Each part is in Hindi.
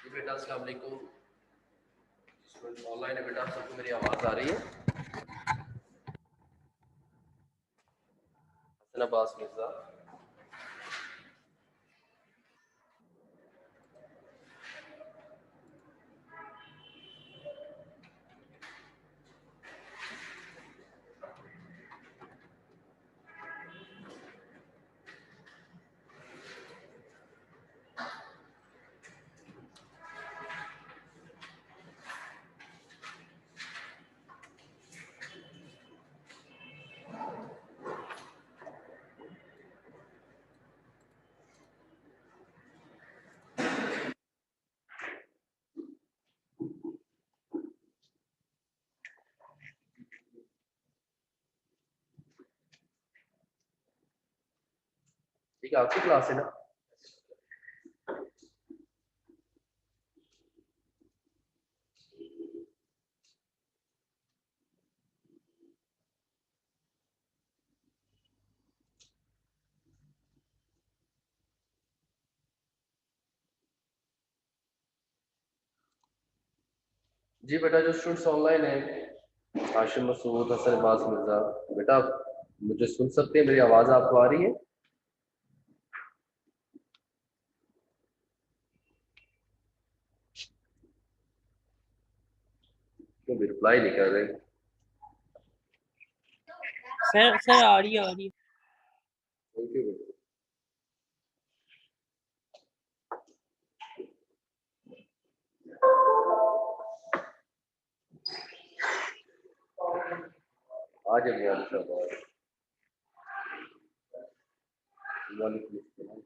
जी बेटा अस्सलाम वालेकुम। स्टूडेंट ऑनलाइन है बेटा, सबको मेरी आवाज़ आ रही है? हसन अब्बास मिर्ज़ा। ठीक है, आपकी क्लास है ना? जी बेटा, जो स्टूडेंट्स ऑनलाइन है, हाशिम मसूद, हसन अब्बास मिर्ज़ा, बेटा आप मुझे सुन सकते हैं? मेरी आवाज़ आपको आ रही है? क्यों भी रिप्लाई नहीं कर रहे? सर आ रही है। थैंक यू बेटा। आ जाइए इंशाल्लाह। वालेकुम अस्सलाम।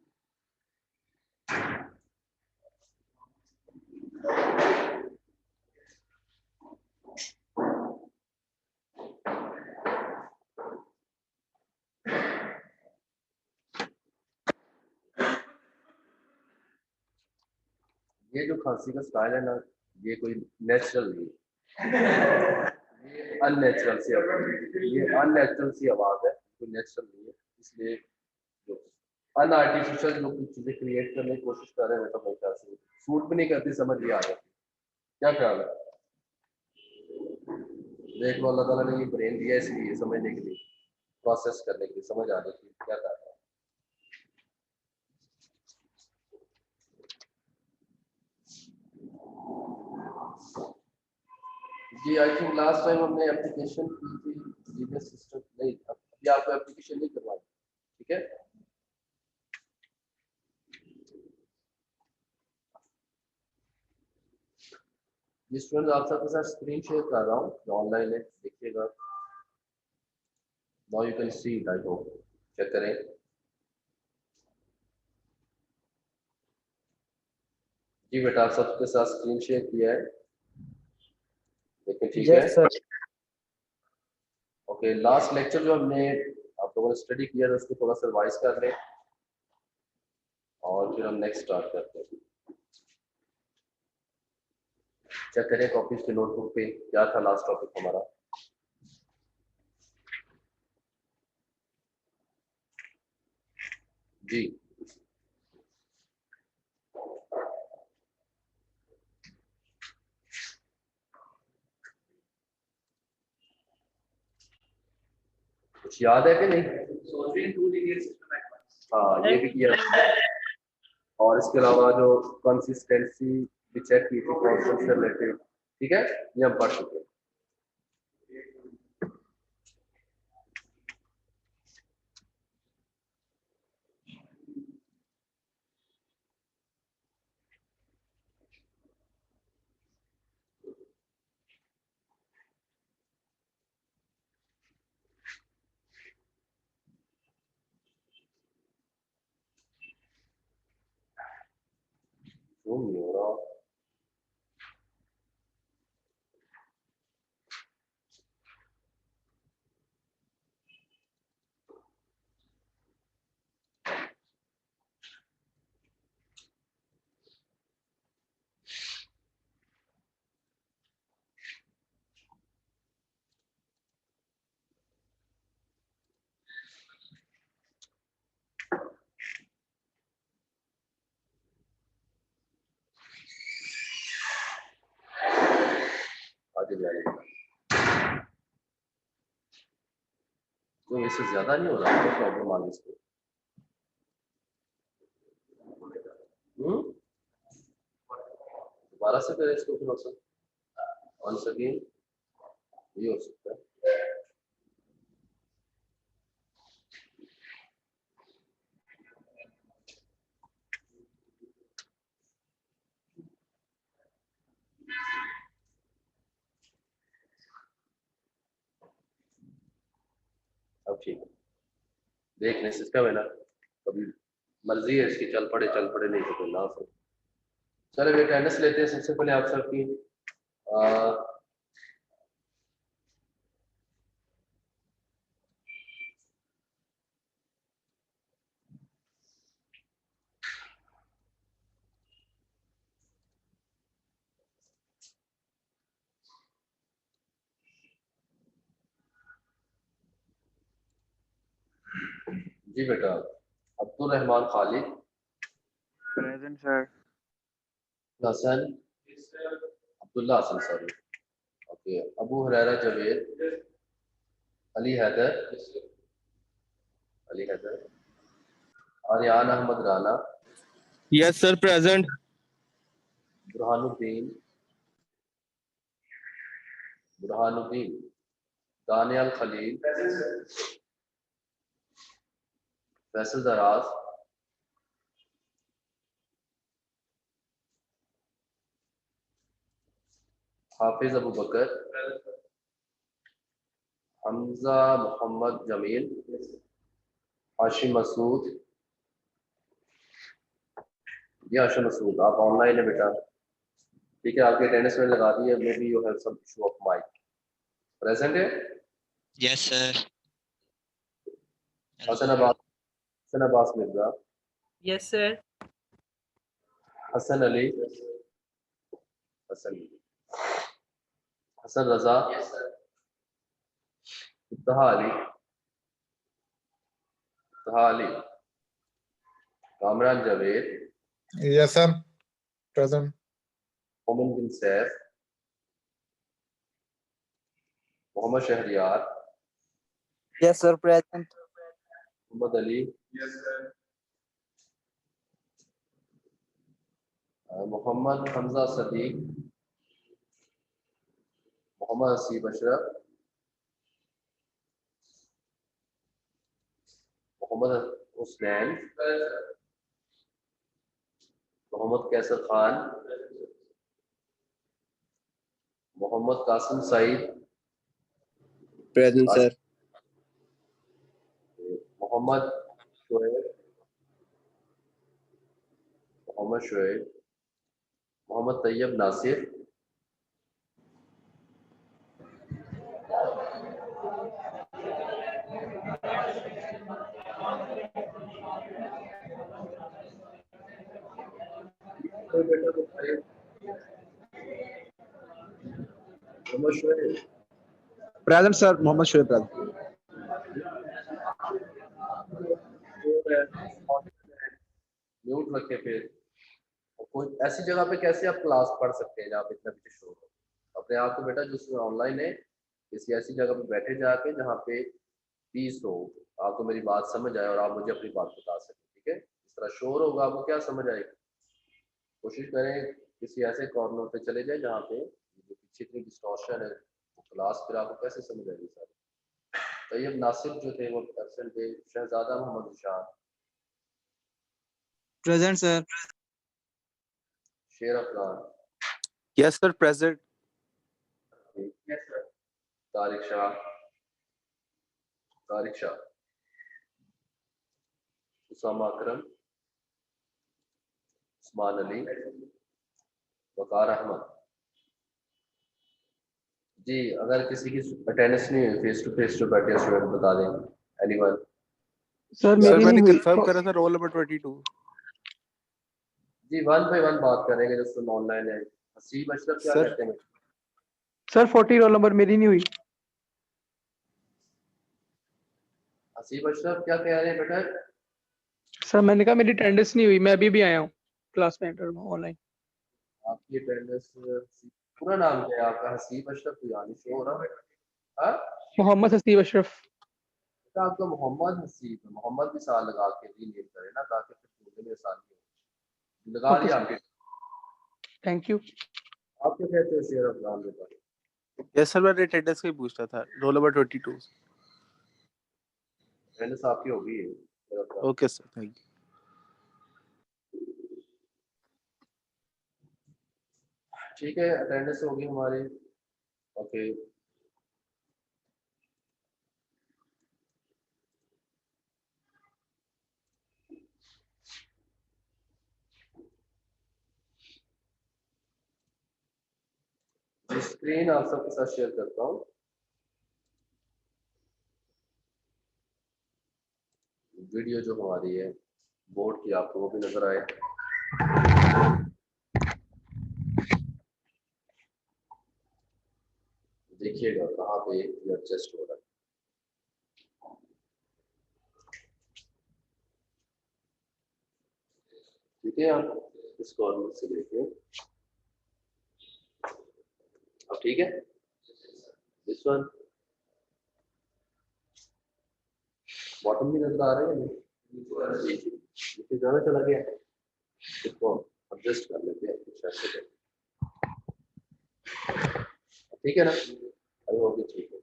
ये जो खांसी का स्टाइल है ना, ये कोई नेचुरल नहीं है, ये अननेचुरल सी आवाज़ है, ये अननेचुरल सी आवाज़ है, कोई नेचुरल नहीं है। इसलिए जो अनआर्टिफिशियल जो कुछ चीज़ें क्रिएट करने की कोशिश कर रहे हैं, तो मेरे ख्याल से सूट भी नहीं करती, समझ भी आ जाती। क्या ख्याल है? देख लो, अल्लाह ताला ने ये ब्रेन दिया इसलिए समझने के लिए, प्रोसेस करने के लिए, समझ आने के लिए। क्या कर रहा है? जी आई थिंक लास्ट टाइम हमने एप्लीकेशन की थी, जीपीएस सिस्टम नहीं, अभी आपको एप्लीकेशन नहीं करवाई, ठीक है? ये स्टूडेंट आप सबके साथ स्क्रीन शेयर कर रहा हूँ, जो ऑनलाइन है, देखिएगा। Now you can see it, I hope. Check करें। जी बेटा, आप सबके साथ स्क्रीन शेयर किया है, लेकिन ठीक है। Yes sir. Okay, last lecture जो हमने आप लोगों ने स्टडी किया था, उसको थोड़ा सा रिवाइज कर लें और फिर हम नेक्स्ट स्टार्ट करते हैं। चेक करें कॉपीज के नोटबुक पे क्या था लास्ट टॉपिक हमारा। जी कुछ याद है कि नहीं? हाँ, ये भी किया और इसके अलावा जो कंसिस्टेंसी भी चेक की थी कॉन्स्टेंट से रिलेटेड, ठीक है, ये हम पढ़ चुके हैं। क्यों नहीं हो रहा? आगे जाएगा। तो इससे ज्यादा नहीं हो रहा, क्या प्रॉब्लम आ गई इसको? दोबारा से करें इसको फिर ऑप्शन once again, ये हो सकता है। अब ठीक है, देख लें, सिस्टम है ना, कभी मर्जी है इसकी, चल पड़े नहीं तो कोई ना हो। चलो बेटा अटेंडेंस लेते हैं सबसे पहले आप सबकी। जी बेटा, Abdul Rahman Khalid, present sir. Hasan, Abdullah Hasan sorry, okay, Abu Huraira Javed, Ali Haider, Aryan Ahmed Rana, Yes, sir, present. Burhanuddin, Daniyal Khalil, Faisal Daraz, Hafiz Abu बकर, हमजा मोहम्मद जमील, हाशिम मसूद। ये हाशिम मसूद आप ऑनलाइन है बेटा, ठीक है, आपके अटेंडेंस में लगा दी है, मे be you have some issue of mic. Present है? Yes, sir. Hasan Abbas Mirza, Yes, sir. Hasan Ali, Hasan Raza, Ibtaha Ali, Kamran Javed, Yes, sir. Present. Momin bin Saif, Mohammad Shahryar, yes sir present. Mohammad Ali, Mohammad Hamza Sadiq, Mohammad Haseeb Ashraf, Mohammad Husnain, Mohammad Qaiser Khan, Mohammad Qasim Saeed, Present, sir. Mohammad Shoaib, Mohammad Tayyab Nasir, Mohammad Shoaib, Present, sir. Mohammed Shoaib present. Mute रखे फिर, और कोई ऐसी जगह पे कैसे आप क्लास पढ़ सकते हैं जहाँ पे इतना पीछे शोर हो? अपने आप को बेटा जिसमें ऑनलाइन है, किसी ऐसी जगह पे बैठे जाके जहाँ पे पीस हो, आपको मेरी बात समझ आए और आप मुझे अपनी बात बता सकें, ठीक है? इस तरह शोर होगा आपको क्या समझ आएगी? कोशिश करें किसी ऐसे कॉर्नर पे चले जाए जहाँ पे जो पीछे इतनी डिस्टॉर्शन है, वो क्लास फिर आपको कैसे समझ आएगी सारी? तैयब नासिर जो थे वो एब्सेंट थे, शहजादा मोहम्मद इशान, प्रेजेंट सर। शेर Afghan, Yes, sir, present. Tariq Shah, Usama अकरम, उस्मान अली, वकार अहमद। जी अगर किसी की अटेंडेंस नहीं हुई, फेस टू फेस जो बैठे स्टूडेंट बता दें, एनीवन? सर Sir, मेरी मैंने नहीं हुई। confirm करा था roll number 22. जी वन बाय वन बात करेंगे जो सुन ऑनलाइन है। हसीब अशरफ क्या Sir. कहते हैं? सर 40 रोल नंबर मेरी नहीं हुई। हसीब अशरफ क्या कह रहे हैं बेटा? सर मैंने कहा मेरी अटेंडेंस नहीं हुई, मैं अभी भी आया हूँ क्लास में एंटर ऑनलाइन। आपकी अटेंडेंस पूरा नाम क्या है आपका? हसीब अशरफ यानी शो हो रहा है? हाँ, मोहम्मद हसीब अशरफ। तो आपका मोहम्मद हसीब है, मोहम्मद भी साल लगा के रीनेम करें ना, ताकि फिर ढूंढने में आसानी हो। लगा ओके दिया सर, आपके। Thank you. आप क्या कहते हैं शेर अफगान के बारे यस सर, मैंने अटेंडेंस का ही पूछा था, रोल नंबर 22। में? अटेंडेंस आपकी हो गई है शेर Afghan. Okay sir, thank you. ठीक है, अटेंडेंस होगी हमारी। ओके, स्क्रीन आप सबके साथ शेयर करता हूँ। वीडियो जो हमारी है बोर्ड की, आपको वो भी नजर आए। देखिएगा कहाँ पे ये एडजस्ट हो रहा है। ठीक है, आप इस कॉर्नर से देखिए। अब ठीक है, दिस वन बॉटम भी नजर आ रहा है। नीचे ज्यादा चला गया, इसको एडजस्ट कर लेते हैं कुछ ऐसे करके। ठीक है ना? अरे वो भी ठीक है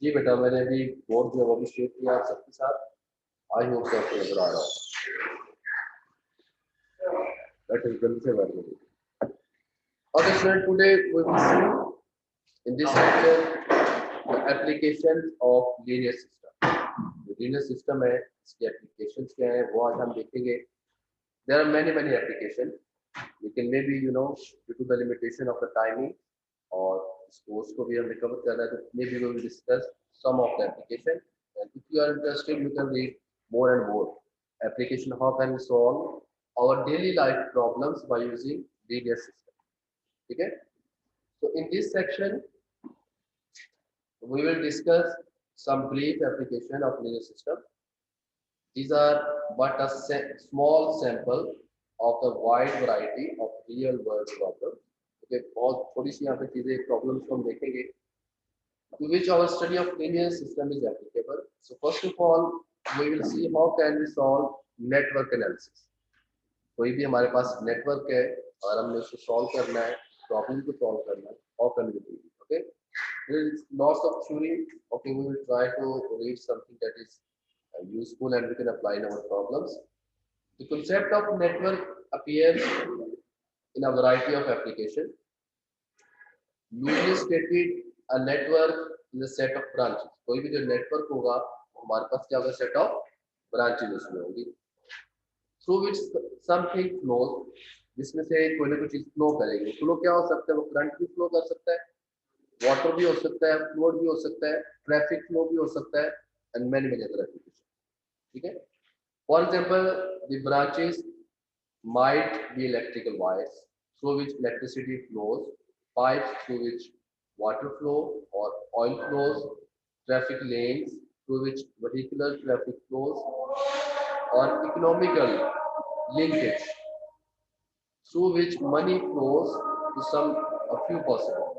जी बेटा। मैंने अभी बोर्ड जो है वो भी शेयर किया आप सबके साथ। आई होप कि आपको नजर आ रहा है। दैट इज जल्दी से work. Okay, student, today we will see in this lecture the applications of linear system. जो linear system है, इसकी applications क्या है वो आज हम देखेंगे। There are many applications. We can maybe due to the limitation of the timing और इस कोर्स को भी हमें कवर करना है, तो maybe we will discuss some of the application. And if you are interested, you can read more and more application. How can we solve our daily life problems by using linear system? ठीक है? So in this section, we will discuss some brief application of linear system. These are but a small sample of the wide variety of real world problems. Okay, बहुत थोड़ी सी यहाँ पे चीजें problems को हम देखेंगे to which our study of linear system is applicable. So first of all, we will see how can we solve network analysis. कोई भी हमारे पास नेटवर्क है और हमने उसको सॉल्व करना है, प्रॉब्लम को सॉल्व करना है, how can we do it? Okay, there is lots of theory. Okay, we will try to read something that is useful and we can apply in our problems. The concept of network appears in a variety of applications. Usually stated, a network is a set of branches. कोई भी जो नेटवर्क होगा हमारे पास क्या होगा? सेट ऑफ ब्रांचेज उसमें होगी, थ्रू विच समथिंग फ्लोज, जिसमें से कोई ना कोई चीज फ्लो करेगी। फ्लो क्या हो सकता है? वो करंट भी फ्लो कर सकता है, वाटर भी हो सकता है, फ्लूइड भी हो सकता है, ट्रैफिक फ्लो भी हो सकता है, एंड मैनी अदर एप्लीकेशन। ठीक है, for example the branches might be electrical wires through which electricity flows, pipes through which water flow or oil flows, traffic lanes through which vehicular traffic flows, or economical linkage through which money flows to some a few possibilities.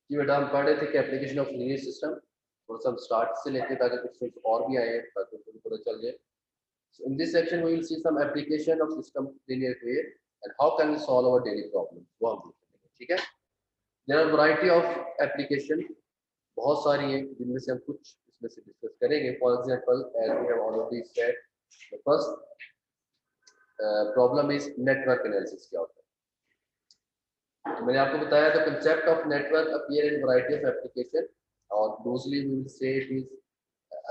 जी बेटा, हम पढ़ रहे थे कि एप्लीकेशन ऑफ लीनियर सिस्टम, थोड़ा सा हम स्टार्ट से लेते ताकि कुछ और भी आए ताकि आपको पता चल जाए. So in this section we will see some application of system linear way and how can we solve our daily problems. वो हम देखेंगे, ठीक है. There are variety of application, बहुत सारी हैं जिनमें से हम कुछ इसमें से डिस्कस करेंगे. For example, as we have already said, the first problem is network analysis. क्या होता है? तो मैंने आपको बताया the concept of network appear in variety of application और loosely we will say it is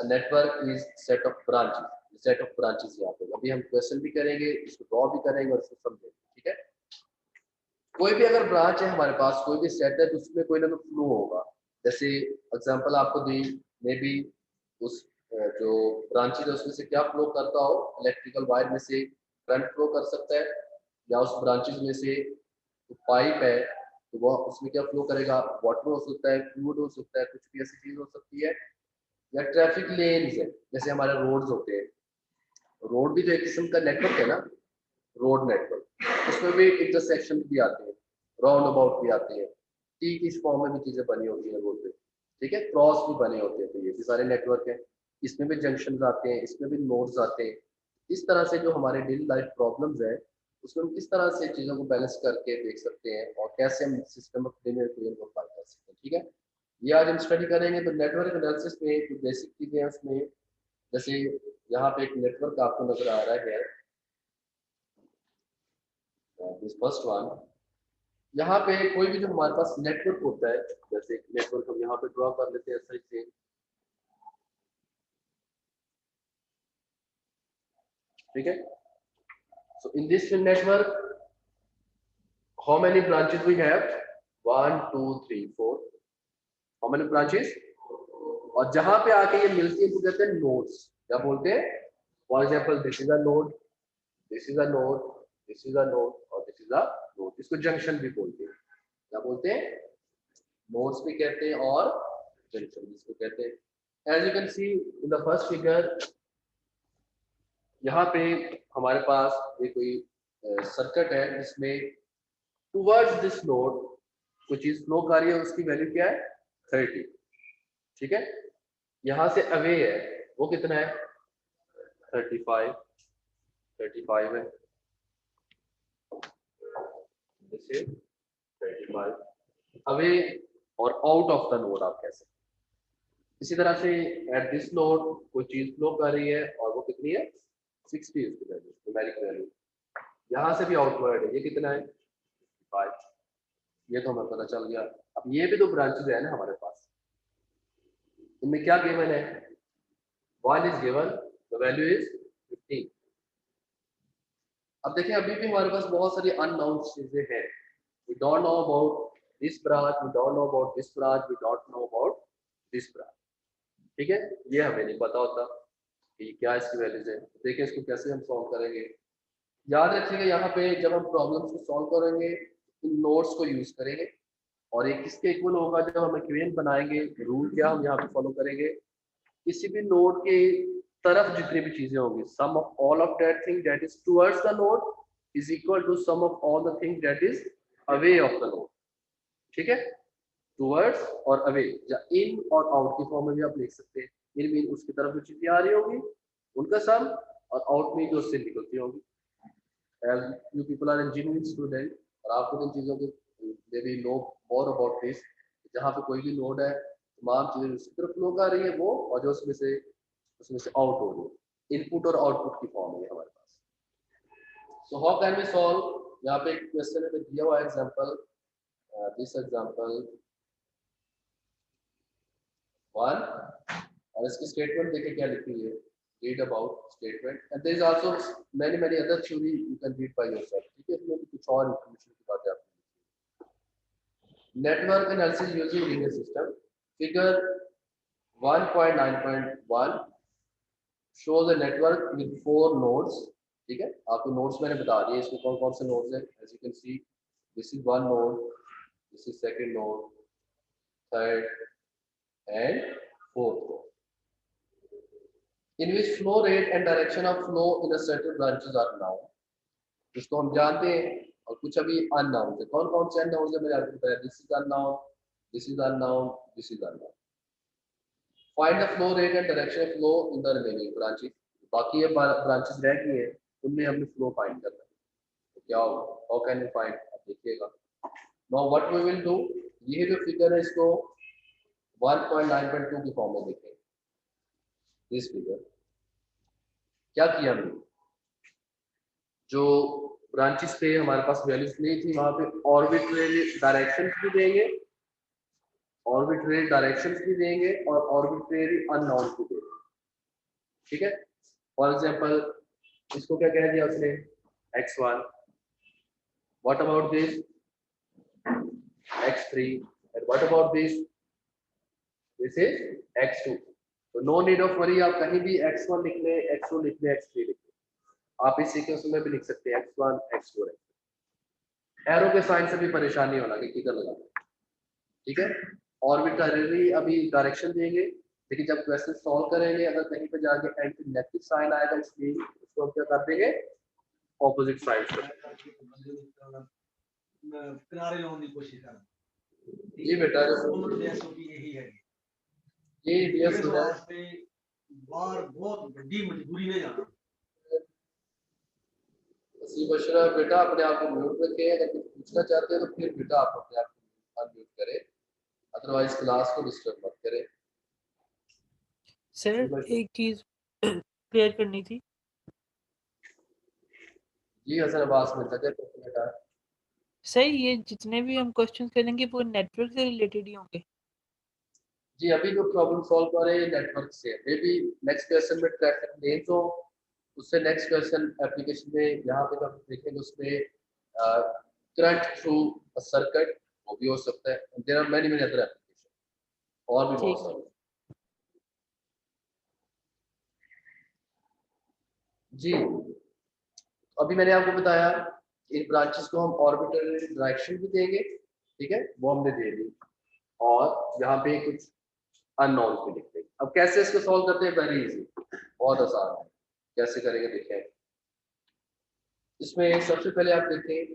a network is set of branches. Set of branches यहाँ पे अभी हम क्वेश्चन भी करेंगे, इसको ड्रॉ भी करेंगे और इसको समझेंगे, ठीक है. कोई भी अगर ब्रांच है हमारे पास, कोई भी सेट है तो उसमें कोई ना कोई फ्लो होगा. जैसे एग्जांपल आपको दी, मे बी उस जो ब्रांचेस है उसमें से क्या फ्लो करता हो, इलेक्ट्रिकल वायर में से करंट फ्लो कर सकता है, या उस ब्रांचेस में से पाइप है तो वो उसमें क्या फ्लो करेगा, वाटर हो सकता है, फ्लूइड हो सकता है, कुछ भी ऐसी चीज हो सकती है. या ट्रैफिक लेन्स है, जैसे हमारे रोड्स होते हैं, रोड भी तो एक किस्म का नेटवर्क है ना, रोड नेटवर्क. उसमें भी इंटरसेक्शन भी आते हैं, राउंड अबाउट भी आते हैं, टी की फॉर्म में भी चीजें बनी होती हैं रोड पे, ठीक है. क्रॉस भी बने होते हैं, तो ये भी सारे नेटवर्क हैं. इसमें भी जंक्शन आते हैं, इसमें भी नोड्स आते हैं. इस तरह से जो हमारे डेली लाइफ प्रॉब्लम्स है उसमें हम किस तरह से चीजों को बैलेंस करके देख सकते हैं और कैसे हम सिस्टम ऑफ लिनियर इक्वेशन को अप्लाई कर सकते हैं, ठीक है. ये आज हम स्टडी करेंगे. तो नेटवर्क एनालिसिस में जो बेसिक चीजें हैं उसमें, जैसे यहाँ पे एक नेटवर्क आपको नजर आ रहा है, दिस फर्स्ट वन. यहाँ पे कोई भी जो हमारे पास नेटवर्क होता है, जैसे एक नेटवर्क हम यहाँ पे ड्रॉ कर लेते हैं ऐसे से, ठीक है. So in this network how many branches we have, 1 2 3 4. How many branches? और जहां पे आके ये मिलती है तो कहते हैं नोड्स. क्या बोलते हैं? For example this is a node, this is a node, this is a node और दिस इज अ नोड. इसको जंक्शन भी बोलते हैं. क्या बोलते हैं? नोड्स भी कहते हैं और जंक्शन भी इसको कहते हैं. As you can see in the first figure, यहाँ पे हमारे पास ये कोई सर्किट है जिसमें टुवर्ड्स दिस नोड कोई चीज फ्लो कर रही है, उसकी वैल्यू क्या है? 30, ठीक है. यहाँ से अवे है वो कितना है? 35 है. जैसे 35 अवे और आउट ऑफ द नोड आप कह सकते. इसी तरह से एट दिस नोड कोई चीज फ्लो कर रही है और वो कितनी है? 60 उसकी वैल्यू, न्यूमेरिक वैल्यू. यहाँ से भी आउटवर्ड है, ये कितना है? 5. ये तो हमें पता चल गया. अब ये भी दो ब्रांचेस है ना हमारे पास, इनमें क्या गिवन है? 1 is given, the value is 15. अब देखिए अभी भी हमारे पास बहुत सारी अननोन चीजें हैं. We don't know about this branch, we don't know about this branch, we don't know about this branch, ठीक है. ये हमें नहीं पता होता कि क्या इसकी वैल्यूज है. देखिए इसको कैसे हम सॉल्व करेंगे. याद रखिएगा यहाँ पे जब हम प्रॉब्लम्स को सॉल्व करेंगे इन नोट्स को यूज करेंगे और ये किसके इक्वल होगा? जब हम इक्वेशन बनाएंगे रूल क्या हम यहाँ पे फॉलो करेंगे, किसी भी नोड के तरफ जितनी भी चीजें होंगी, sum of all of that thing that is towards the node is equal to sum of all the thing that is away of the node, ठीक है. टुवर्ड्स और अवे या इन और आउट की फॉर्म में भी आप लिख सकते हैं. इन मीन उसकी तरफ जो चीजें आ रही होगी उनका सम, और आउट में जो उससे निकलती होगी. as you people are engineering student और आपको इन चीजों के maybe know more about this. जहाँ पे कोई भी नोड है तमाम चीजें उसकी तरफ फ्लो कर रही है वो, और जो उसमें से उसमें से आउट हो रही है, इनपुट और आउटपुट की फॉर्म है हमारे पास। So how can we solve, यहाँ पे एक क्वेश्चन में दिया हुआ एग्जांपल, दिस एग्जांपल 1, और इसकी स्टेटमेंट देखिए क्या लिखी है, read about statement and there is also many other theory you can read by yourself, ठीक है, इसमें भी कुछ और इंफॉर्मेशन की बातें आपको। Network analysis using linear system, figure 1.9.1 shows a network with 4 nodes, ठीक है, आपको नोड्स मैंने बता दिए, इसमें कौन कौन से नोड्स हैं, as you can see this is one node, this is second node, third and fourth node, in which flow rate and direction of flow in a certain branches are known, जिसको हम जानते हैं, और कुछ अभी अननाउन है। कौन कौन से अननाउन है मैंने आपको बताया, this is unknown, this is unknown, this is unknown. Find the flow rate and direction of flow in the remaining branches, बाकी ये ब्रांचेस रह गई है, उनमें हमने फ्लो फाइंड करना है, तो क्या होगा, हाउ कैन वी फाइंड, आप देखिएगा। Now what we will do, ये जो फिगर है इसको 1.9.2 की फॉर्म में देखें, दिस फिगर क्या किया हमने, जो ब्रांचेस पे हमारे पास वैल्यूज नहीं थी वहां पे ऑर्बिट्रेरी डायरेक्शंस भी देंगे, ऑर्बिट्रेरी डायरेक्शंस भी देंगे और ऑर्बिट्रेरी अननोन भी देंगे, ठीक है। फॉर एग्जांपल इसको क्या कह दिया उसने, x1, what about this x3, and what about this is x2। तो नो नीड ऑफ वरी, आप कहीं भी x1 लिख लें, x2 लिख लें, x3 लिख लें, आप इस सीक्वेंस में भी लिख सकते हैं x1 x2 x3, एरो के साइन से भी परेशानी होना कि किधर लगा, ठीक है। ऑर्बिटरी अभी डायरेक्शन देंगे, लेकिन जब क्वेश्चन सॉल्व करेंगे अगर कहीं पे जाके एंटी नेगेटिव साइन आएगा, इसलिए उसको हम क्या कर देंगे, ऑपोजिट साइड किनारे लाने की कोशिश कर। जी बेटा, यही है ये डीएस इस वास्ते बाहर बहुत बड़ी मजबूरी में जाना। नसीब अशरफ बेटा अपने आप को म्यूट रखें, अगर कुछ पूछना चाहते हैं तो फिर बेटा आप अपने आप को अनम्यूट करें, अदरवाइज क्लास को डिस्टर्ब मत करें। सर एक चीज क्लियर करनी थी। जी हसन अब्बास मिर्जा, क्या कहते हैं बेटा? सर ये जितने भी हम क्वेश्चन करेंगे वो नेटवर्क से रिलेटेड ही होंगे। जी अभी जो प्रॉब्लम सॉल्व कर रहे हैं नेटवर्क से, मे बी नेक्स्ट क्वेश्चन में ट्रैफिक लेन्स हो, उससे नेक्स्ट क्वेश्चन एप्लीकेशन में यहाँ पे हम देखेंगे उसमें करंट थ्रू अ सर्किट, वो भी हो सकता है, there are many many other application और भी बहुत सारे। जी अभी मैंने आपको बताया इन ब्रांचेस को हम ऑर्बिटल डायरेक्शन भी देंगे, ठीक है, वो हमने दे दी, और यहाँ पे कुछ अननोन भी लिखते हैं। अब कैसे इसको सॉल्व करते हैं, वेरी इजी, बहुत आसान है, कैसे करेंगे देखें। इसमें सबसे पहले आप देखें,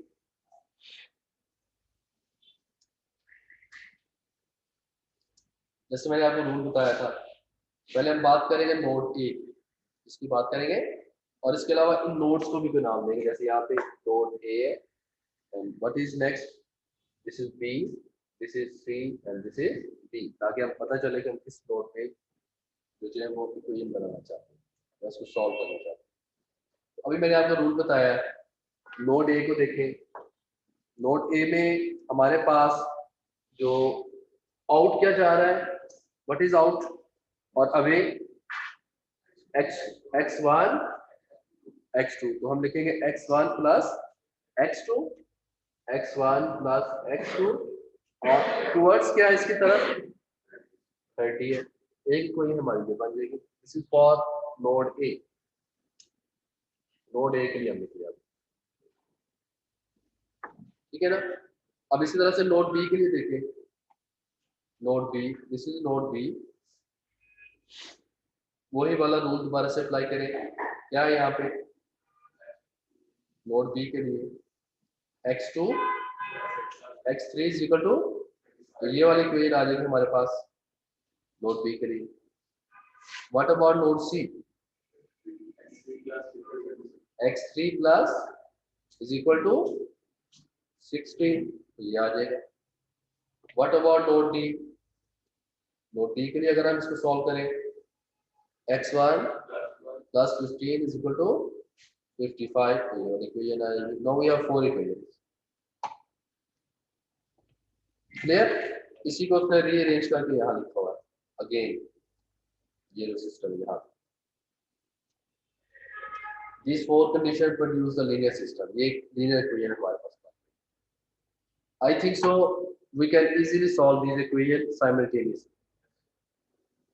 जैसे मैंने आपको रूल बताया था, पहले हम बात करेंगे नोड ए, इसकी बात करेंगे, और इसके अलावा इन नोड्स को भी कोई नाम देंगे, जैसे यहाँ पे नोड ए है, and what is next, this is B, this is C and this is D, ताकि हम पता चले कि हम किस नोड पे जो है वो इक्वेशन बनाना चाहते हैं या उसको सॉल्व करना चाहते हैं। तो अभी मैंने आपको रूल बताया है, नोड ए को देखें, नोड ए में हमारे पास जो आउट क्या जा रहा है, व्हाट इज आउट, और अवे x1 x2, तो हम लिखेंगे x1 plus x2, x1 plus x2, और टुवर्ड्स क्या है इसकी तरफ 30 है, एक कोई हमारी जो बन जाएगी, this is for node A, node A के लिए हमने किया, ठीक है ना। अब इसी तरह से नोड बी के लिए देखें, node B, this is node B, वही वाला रूल दोबारा से अप्लाई करें, क्या है यहाँ पे नोड बी के लिए x2 x3 is equal to, तो ये वाली इक्वेशन आ जाएगी हमारे पास नोड बी के लिए। What about node C, x3 plus is equal to 16, तो ये आ जाएगा। What about node D, node D के लिए अगर हम इसको सॉल्व करें, x1 plus 15 is equal to 55. तो ये वाली equation आएगी. Now we have 4 equations. Clear? इसी को फिर रीअरेंज करके यहाँ लिखा हुआ है. Again, ये जो सिस्टम यहाँ. These 4 conditions produce the linear system. ये linear equation हमारे पास. I think so. We can easily solve these equations simultaneously.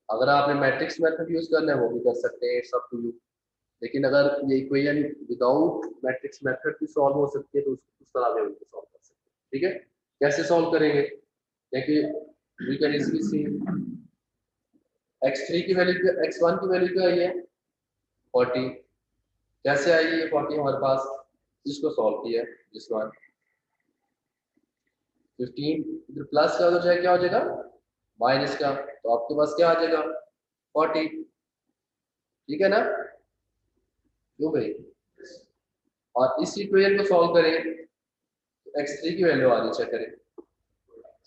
अगर आपने मैट्रिक्स मेथड यूज करना है वो भी कर सकते हैं. It's up to you. लेकिन अगर ये इक्वेशन विदाउट मैट्रिक्स मेथड भी सॉल्व हो सकती है तो उस तरह से उनको सॉल्व कर सकते हैं. ठीक है, कैसे सॉल्व करेंगे? देखिए, we can easily C x3 की वैल्यू, x1 की वैल्यू क्या आई है 40. कैसे आई है 40 हमारे पास? इसको सॉल्व किया दिस वन. 15 इधर प्लस का हो जाए क्या हो जाएगा माइनस का, तो आपके पास क्या आ जाएगा 40. ठीक है ना? क्यों भाई? और इस इक्वेशन को सॉल्व करें तो x3 की वैल्यू आनी चेक करें.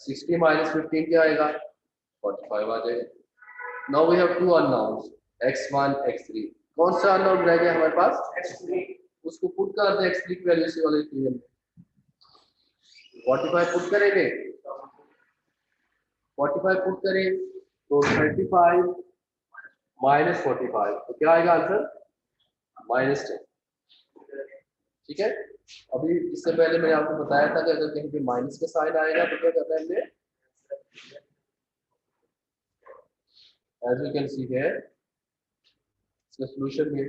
60 माइनस 15 क्या आएगा 45 आ जाएगा. Now we have two unknowns x1 x3. कौन सा अननोन रह गया हमारे पास? x3. उसको पुट कर दे x3 की वैल्यू से वाले इक्वेशन में. 45 पुट करेंगे, 45 पुट करें तो 35 माइनस 45 तो क्या आएगा आंसर -10. ठीक है. अभी इससे पहले मैंने आपको बताया था कि अगर कहीं पे माइनस का साइन आएगा तो क्या करना है हमने, as you can see here इसका सॉल्यूशन में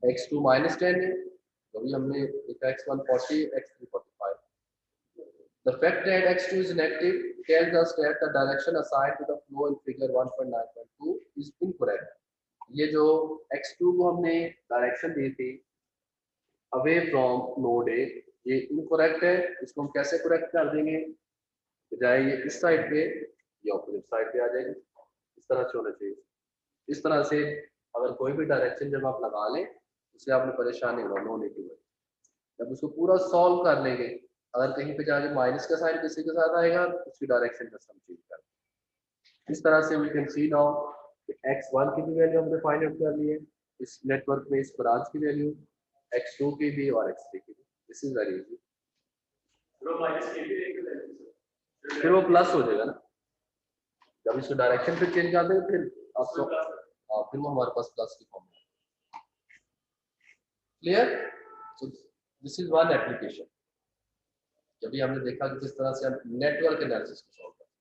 x2 -10 है, तो अभी हमने लिखा x1 40 x3 45. The fact that x2 is negative tells us that the direction assigned to the flow in figure 1.9.2 is incorrect. ये जो x2 को हमने डायरेक्शन दी थी अवे फ्रॉम नोड ए, ये इनकरेक्ट है. इसको हम कैसे करेक्ट कर देंगे? बजाय ये इस साइड पे ये ऑपोजिट साइड पे आ जाएगी. इस तरह से होना चाहिए. इस तरह से अगर कोई भी डायरेक्शन जब आप लगा लें उससे आपने परेशान नहीं होना. No negative. जब उसको पूरा सॉल्व कर लेंगे, अगर कहीं पे जाके माइनस का साइन किसी के साथ आएगा उसकी डायरेक्शन का सम चेंज कर. इस तरह से we can see now x1 की भी वैल्यू हमने फाइंड आउट कर ली है इस नेटवर्क में, इस ब्रांच की वैल्यू, x2 की भी और x3 की भी. This is very easy. फिर वो प्लस हो जाएगा ना जब इसको डायरेक्शन फिर चेंज कर देंगे. फिर आपको फिर वो हमारे पास प्लस की फॉर्म है. Clear? So this is one application. जब भी हमने देखा कि किस तरह से हम नेटवर्क एनालिसिस को सॉल्व करते हैं.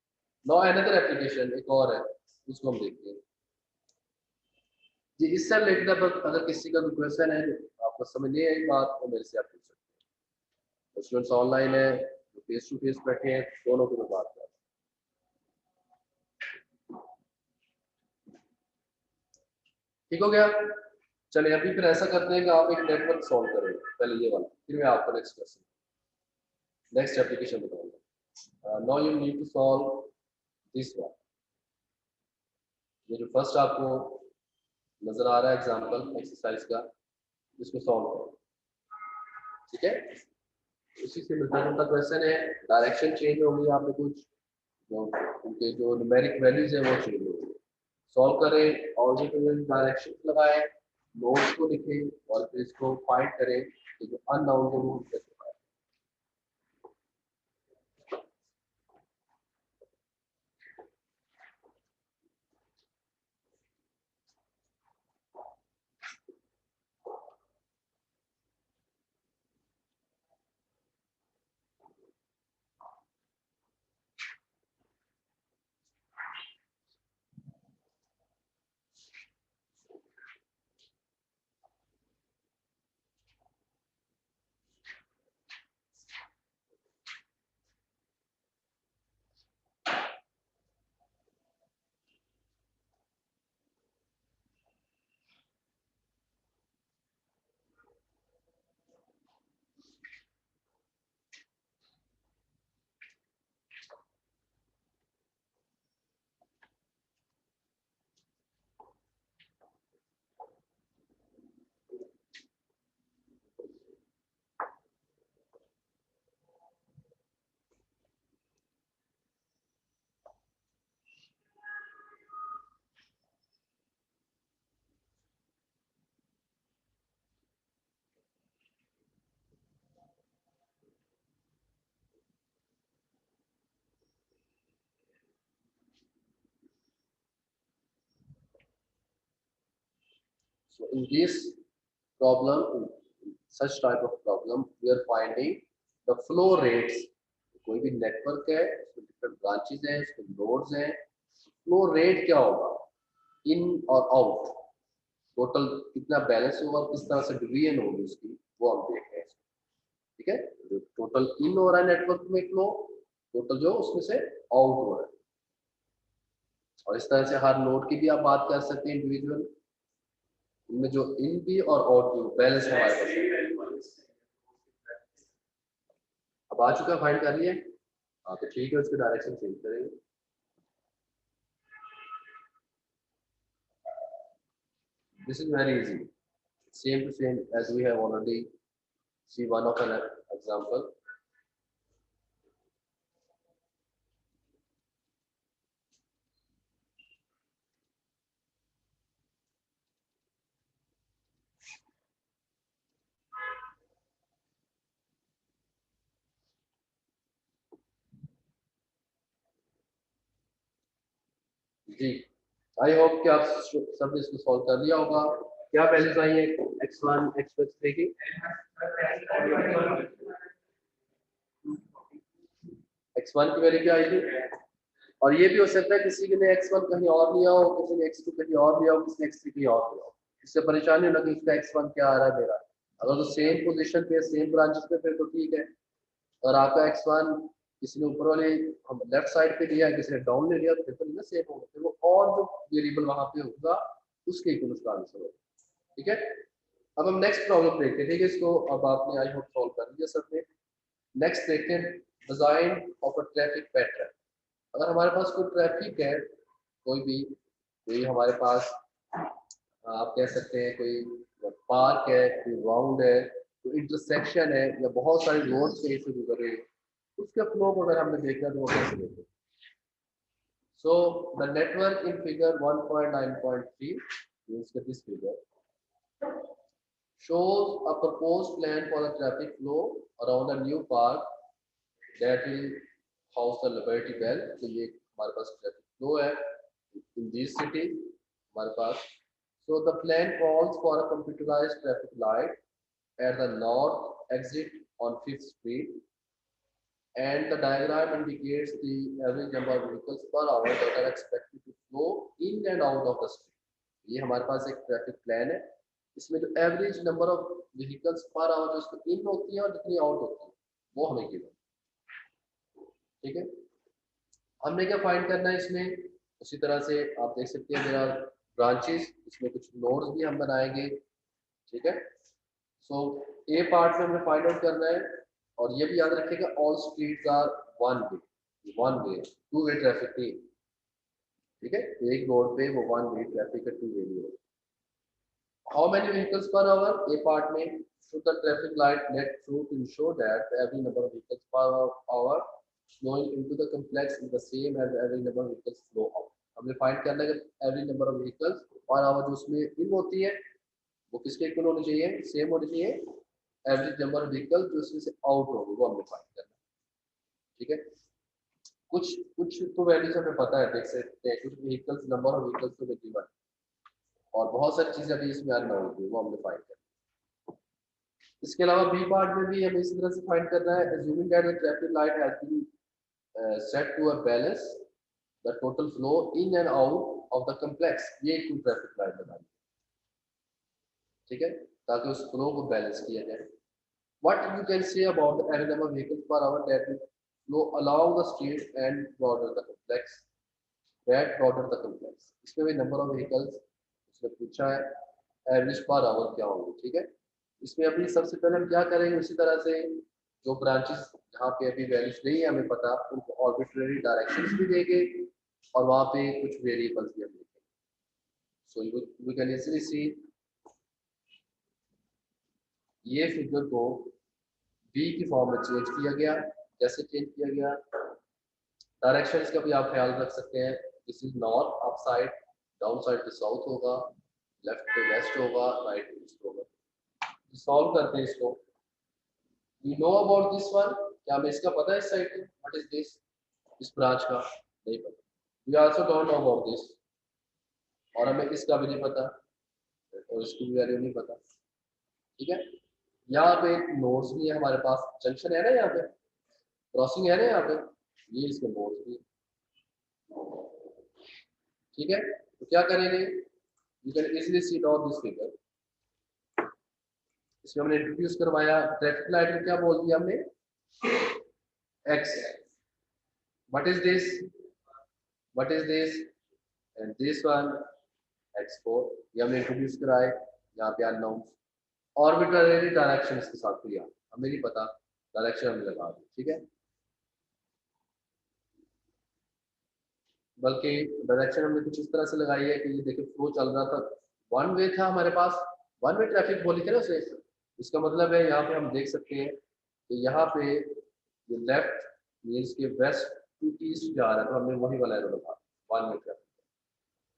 नाउ अनदर एप्लीकेशन एक और है, उसको हम देखते हैं जी. इससे रिलेटेड अगर किसी का कोई क्वेश्चन है आपको समझ नहीं आई बात तो मेरे से आप पूछ सकते हैं. स्टूडेंट्स ऑनलाइन है, जो फेस टू फेस बैठे हैं, दोनों की मैं बात कर. ठीक हो गया? चलिए अभी फिर ऐसा करते हैं कि आप एक नेटवर्क सॉल्व करें पहले ये वाला, फिर मैं आपको नेक्स्ट क्वेश्चन नेक्स्ट एप्लीकेशन बताऊंगा. Now you need to solve this one. ये जो फर्स्ट आपको नजर आ रहा है एग्जांपल एक्सरसाइज का, इसको सॉल्व करो. ठीक है? उसी से मिलता जुलता क्वेश्चन है. डायरेक्शन चेंज होगी यहाँ पे, कुछ उनके जो न्यूमेरिक वैल्यूज है वो चेंज होगी. सॉल्व करें और जो डायरेक्शन लगाएं, नोट्स को लिखें और फिर इसको फाइंड करें कि जो अननोन के रूट कैसे पाएं. So in this problem, in such type of problem, we are finding the flow rates. कोई भी नेटवर्क है, उसमें डिफरेंट ब्रांचेस हैं, उसमें नोड्स हैं, फ्लो रेट क्या होगा इन और आउट, टोटल कितना बैलेंस होगा, किस तरह से डिवीजन होगी उसकी, वो हम देख रहे हैं। ठीक है, जो टोटल इन हो रहा है नेटवर्क में फ्लो, टोटल जो उसमें से आउट हो रहा है, और इस तरह से हर नोड की भी आप बात कर सकते हैं इंडिविजुअल, इनमें जो इन भी और आउट भी बैलेंस हमारे पास अब आ चुका, फाइंड कर लिया। हाँ तो ठीक है, उसकी डायरेक्शन चेंज करेंगे। This is very easy, same to same as we have already see one of an example. जी, आई होप कि आप सब इसको सॉल्व कर लिया होगा। क्या वैल्यूज आई है x1 x2 x3 की? x1 की वैल्यू क्या आई थी? और ये भी हो सकता है किसी ने x1 कहीं और लिया हो, किसी ने x2 कहीं और लिया हो, किसी ने x3 कहीं और लिया हो, इससे परेशानी होना कि इसका x1 क्या आ रहा है मेरा। अगर तो सेम पोजीशन पे सेम ब्रांचेस पे फिर तो ठीक है, और आपका x1 किसी ने ऊपर वाले हम लेफ्ट साइड पे लिया है, किसी ने डाउन ले लिया, तो फिर तो नहीं सेम होगा, फिर वो और जो वेरिएबल वहां पे होगा उसके इक्वल उसका आंसर होगा। ठीक है, अब हम नेक्स्ट प्रॉब्लम देखते हैं। ठीक है, इसको अब आपने आई होप सॉल्व कर लिया सबने। नेक्स्ट देखते हैं design of a traffic pattern. अगर हमारे पास कोई ट्रैफिक है, कोई हमारे पास आप कह सकते हैं कोई पार्क है, कोई राउंड है, कोई इंटरसेक्शन है, या बहुत सारे रोड से से गुजर रहे हैं, उसके फ्लो को अगर हमने देखा तो वो कैसे देखते हैं। So the network in figure 1.9.3 means this figure shows a proposed plan for the traffic flow around a new park that will house the Liberty Bell। तो ये हमारे पास ट्रैफिक फ्लो है in this city हमारे पास। So the plan calls for a computerized traffic light at the north exit on 5th Street, and the diagram indicates the average number of vehicles per hour that are expected to flow in and out of the street। ये हमारे पास एक ट्रैफिक प्लान है, इसमें जो average number of vehicles per hour जो उसमें इन होती है और जितनी आउट होती है वो हमें गिवन। ठीक है, हमने क्या फाइंड करना है इसमें, उसी तरह से आप देख सकते हैं मेरा ब्रांचेस, इसमें कुछ नोड्स भी हम बनाएंगे। ठीक है, सो ए पार्ट में हमें फाइंड आउट करना है, और ये भी याद रखिएगा all streets are one way, two way traffic नहीं। ठीक है, एक रोड पे वो वन वे ट्रैफिक है, टू वे नहीं है। How many vehicles per hour? A part में should the traffic light let through to ensure that every number of vehicles per hour flowing into the complex is the same as every number of vehicles flow out। हमने फाइंड करना है कि every number of vehicles per hour जो उसमें इन होती है वो किसके इक्वल होनी चाहिए, सेम होनी चाहिए एवरेज नंबर ऑफ व्हीकल जो उसमें से आउट होगी, वो हमने फाइंड करना है। ठीक है, कुछ तो वैल्यूज हमें पता है, देख सकते हैं कुछ व्हीकल्स, नंबर ऑफ व्हीकल्स तो गिवन, और बहुत सारी चीजें अभी इसमें अननोन होगी, वो हमने फाइंड करना है। इसके अलावा बी पार्ट में भी हमें इसी तरह से फाइंड करना है। assuming that the traffic light has been set to a balance the total flow in and out of the complex, ये एक ट्रैफिक लाइट बनानी है। ठीक है, ताकि उस फ्लो को बैलेंस किया जाए। what you can say about the average number of vehicles per hour that will flow along the street and border the complex, इसमें भी नंबर ऑफ व्हीकल्स उसने पूछा है, एवरेज पर आवर क्या होंगे। ठीक है, इसमें अभी सबसे पहले हम क्या करेंगे, उसी तरह से जो ब्रांचेस जहाँ पे अभी वैल्यूज नहीं है हमें पता, उनको आर्बिट्रेरी डायरेक्शंस भी देंगे और वहाँ पे कुछ वेरिएबल्स भी हम देंगे। So we can easily see ये फिगर को बी की फॉर्म में चेंज किया गया। जैसे चेंज किया गया, डायरेक्शन का भी आप ख्याल रख सकते हैं, this is north up side, down side पे साउथ होगा, लेफ्ट पे वेस्ट होगा, राइट पे ईस्ट होगा। सॉल्व करते हैं इसको। We know about this one, क्या हमें इसका पता है इस साइड में, व्हाट इज दिस, इस ब्रांच का नहीं पता। We also don't know about this, और हमें इसका भी नहीं पता। और इसकी भी वैल्यू नहीं पता। ठीक है, यहाँ पे एक नोड्स भी है हमारे पास, जंक्शन है ना यहाँ पे, क्रॉसिंग है ना यहाँ पे, ये इसके नोड्स भी। ठीक है, तो क्या करेंगे, you can easily C out this figure. इसमें हमने इंट्रोड्यूस करवाया, ट्रैफिक लाइट में क्या बोल दिया हमने, x, what is this, what is this, and this one x4, ये हमने इंट्रोड्यूस कराए। यहाँ पे अननोन ऑर्बिटरी डायरेक्शन इसके साथ किया, हमें नहीं पता, डायरेक्शन हमने लगा दी। ठीक है, बल्कि डायरेक्शन हमने कुछ इस तरह से लगाई है कि ये देखिए फ्लो चल रहा था, वन वे था हमारे पास, वन वे ट्रैफिक बोली थी ना उसे। इसका मतलब है यहाँ पे हम देख सकते हैं कि यहाँ पे ये लेफ्ट मीन्स के वेस्ट टू ईस्ट जा रहा है, तो हमने वही वाला एरो लगा, वन वे ट्रैफिक।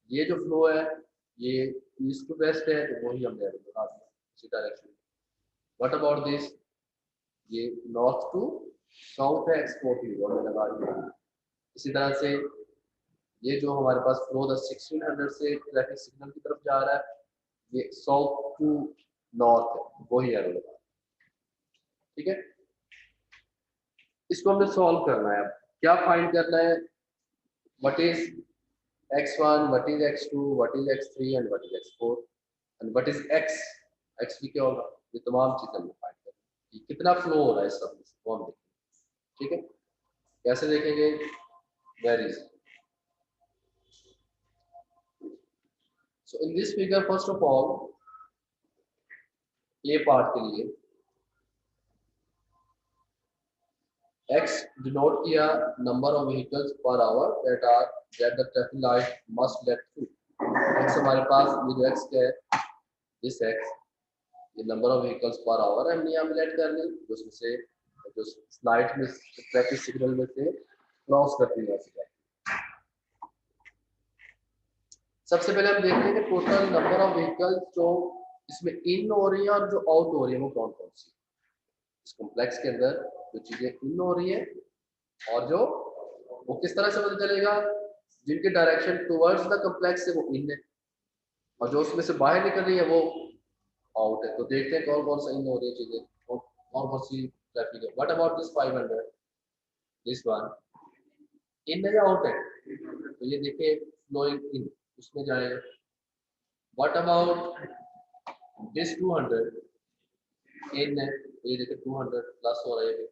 ये जो फ्लो है ये ईस्ट टू वेस्ट है, तो वही हमने एरो लगा दिया इसी डायरेक्शन में। व्हाट अबाउट दिस, ये नॉर्थ टू साउथ है, एक्सपोर्ट हमने लगा दिया। इसी तरह से ये जो हमारे पास फ्लो 1600 से ट्रैफिक सिग्नल की तरफ जा रहा है, ये साउथ टू नॉर्थ है, वही एरो लगा। ठीक है, इसको हमने सॉल्व करना है। अब क्या फाइंड करना है, what is x1, what is x2, what is x3 and what is x4 and what is x भी क्या होगा, ये तमाम चीजें हमने फाइंड करनी है। कितना फ्लो हो रहा है सब वो हम देखेंगे। ठीक है, कैसे देखेंगे, very easy. So in this figure, first of all, A part के लिए X denote किया number of vehicles per hour that the traffic light must let through. X हमारे पास ये जो X क्या है, this X ये number of vehicles per hour है, हमने यहाँ पे let कर ली, उसमें से जो लाइट में ट्रैफिक सिग्नल में से क्रॉस करती है। सबसे पहले हम देखते हैं कि टोटल नंबर ऑफ व्हीकल्स जो इसमें इन हो रही है और जो आउट हो रही है वो कौन कौन सी, इस कॉम्प्लेक्स के अंदर जो चीजें इन हो रही है और जो, वो किस तरह से पता चलेगा, जिनके डायरेक्शन टुवर्ड्स द कॉम्प्लेक्स है वो इन है, और जो उसमें से बाहर निकल रही है वो आउट है। तो देखते हैं कौन कौन सा इन हो रही है चीजें, कौन कौन सी ट्रैफिक है। What about this 500, this one in है या आउट है, तो ये देखिए फ्लोइंग इन, उसमें जाएगा। व्हाट अबाउट दिस 200 इन है, ये देखिए 200 प्लस हो रहा है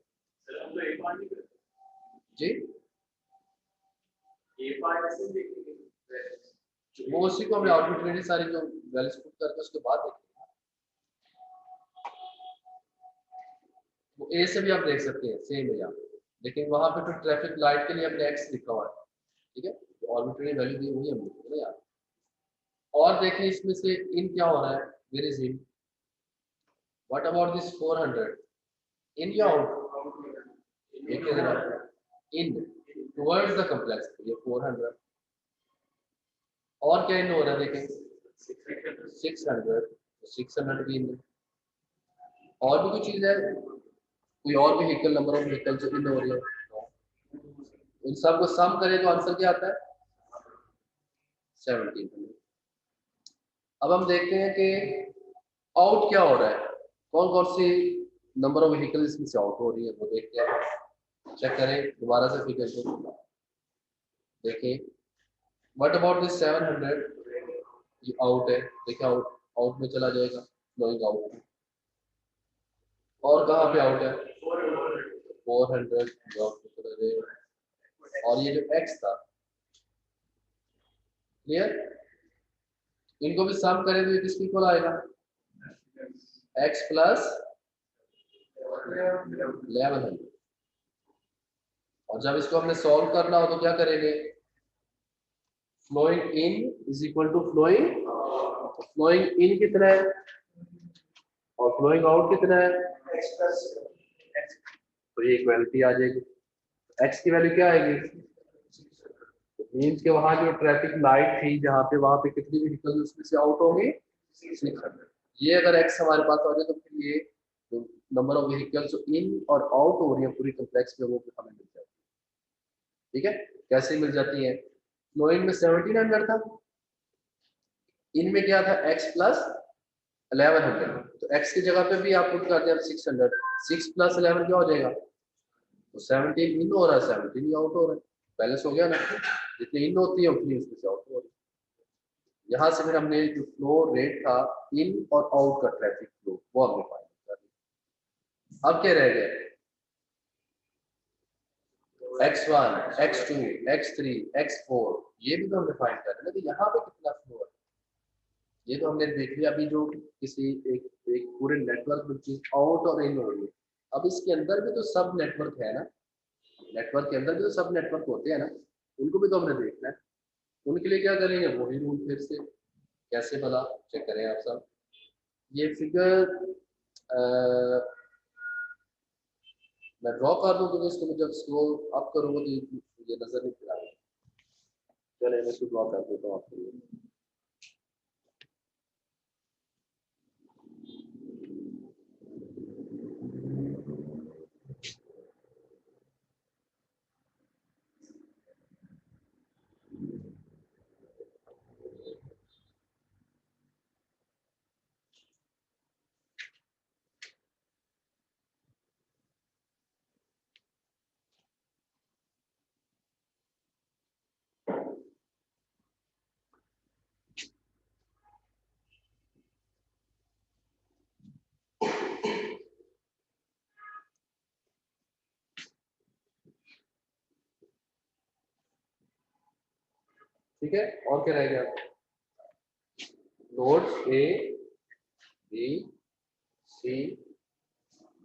जी, वो उसी को हमने आर्बिट्रेरी सारी जो वैल्यूज पुट करके उसके बाद देखेंगे। वो ए से भी आप देख सकते हैं, सेम है यहाँ, लेकिन वहां पे तो ट्रैफिक लाइट के लिए हमने एक्स लिखा हुआ है। ठीक है, तो आर्बिट्रेरी वैल्यू दी वही हम लिखेंगे यार। और देखिए इसमें से इन क्या हो रहा है, where is in. What about this 400 in या आउट, देखिए जरा, इन टुवर्ड्स द कॉम्प्लेक्स, ये 400। और क्या इन हो रहा है देखें, 600, 600 भी इन। और भी कोई चीज है, कोई और भी व्हीकल, नंबर ऑफ व्हीकल जो इन हो रही है, इन सब को सम करें तो आंसर क्या आता है, 1700। अब हम देखते हैं कि आउट क्या हो रहा है, कौन कौन सी नंबर ऑफ व्हीकल इसमें से आउट हो रही है, वो देखते हैं। चेक करें दोबारा से फिगर को देखें। व्हाट अबाउट दिस 700, ये आउट है, देखिए आउट, आउट में चला जाएगा, फ्लोइंग आउट। और कहाँ पे आउट है, 400 आउट में चला जाएगा। और ये जो x था, क्लियर, इनको भी सम करें तो ये किसके इक्वल आएगा, x प्लस 1100। और जब इसको हमने सॉल्व करना हो तो क्या करेंगे, flowing in is equal to flowing, flowing in कितना है और फ्लोइंग आउट कितना है, तो ये इक्वलिटी आ जाएगी। x की वैल्यू क्या आएगी, मीन्स के वहां जो ट्रैफिक लाइट थी जहाँ पे, वहां पे कितनी व्हीकल उसमें से आउट होंगी, 600। ये अगर x हमारे पास आ जाए तो फिर ये नंबर ऑफ व्हीकल्स जो इन और आउट हो रही है पूरी कॉम्प्लेक्स में, वो हमें मिल जाती है। ठीक है, कैसे मिल जाती है, फ्लोइंग में 1700 था, इनमें क्या था x प्लस 1100, तो x की जगह पे भी आप पुट कर दें 600, 6 प्लस 11 क्या हो जाएगा, तो 17 इन हो रहा है, 17 ही आउट हो रहा है, बैलेंस हो गया ना, जितनी इन होती है उतनी उसमें से आउट हो रही है। यहाँ से फिर हमने जो फ्लो रेट था इन और आउट का ट्रैफिक फ्लो वो हमने फाइंड कर दिया। अब क्या रह गया, x1, x2, x3, x4, ये भी तो हमने फाइंड करना है, तो यहाँ पे कितना फ्लो है ये तो हमने देख लिया। अभी जो किसी एक पूरे नेटवर्क में चीज आउट और इन हो रही है, अब इसके अंदर भी तो सब नेटवर्क है ना, नेटवर्क के अंदर भी तो सब नेटवर्क होते हैं ना, उनको भी तो हमने देखना है। उनके लिए क्या करेंगे, वही रूल फिर से, कैसे भला चेक करें आप सब। ये फिगर मैं ड्रॉ कर दूं तो इसको जब स्क्रॉल अप करूंगा तो ये नजर नहीं आएगा। चलिए मैं इसको ड्रॉ कर देता हूँ आपके लिए। ठीक है, और क्या रह गया, node A B C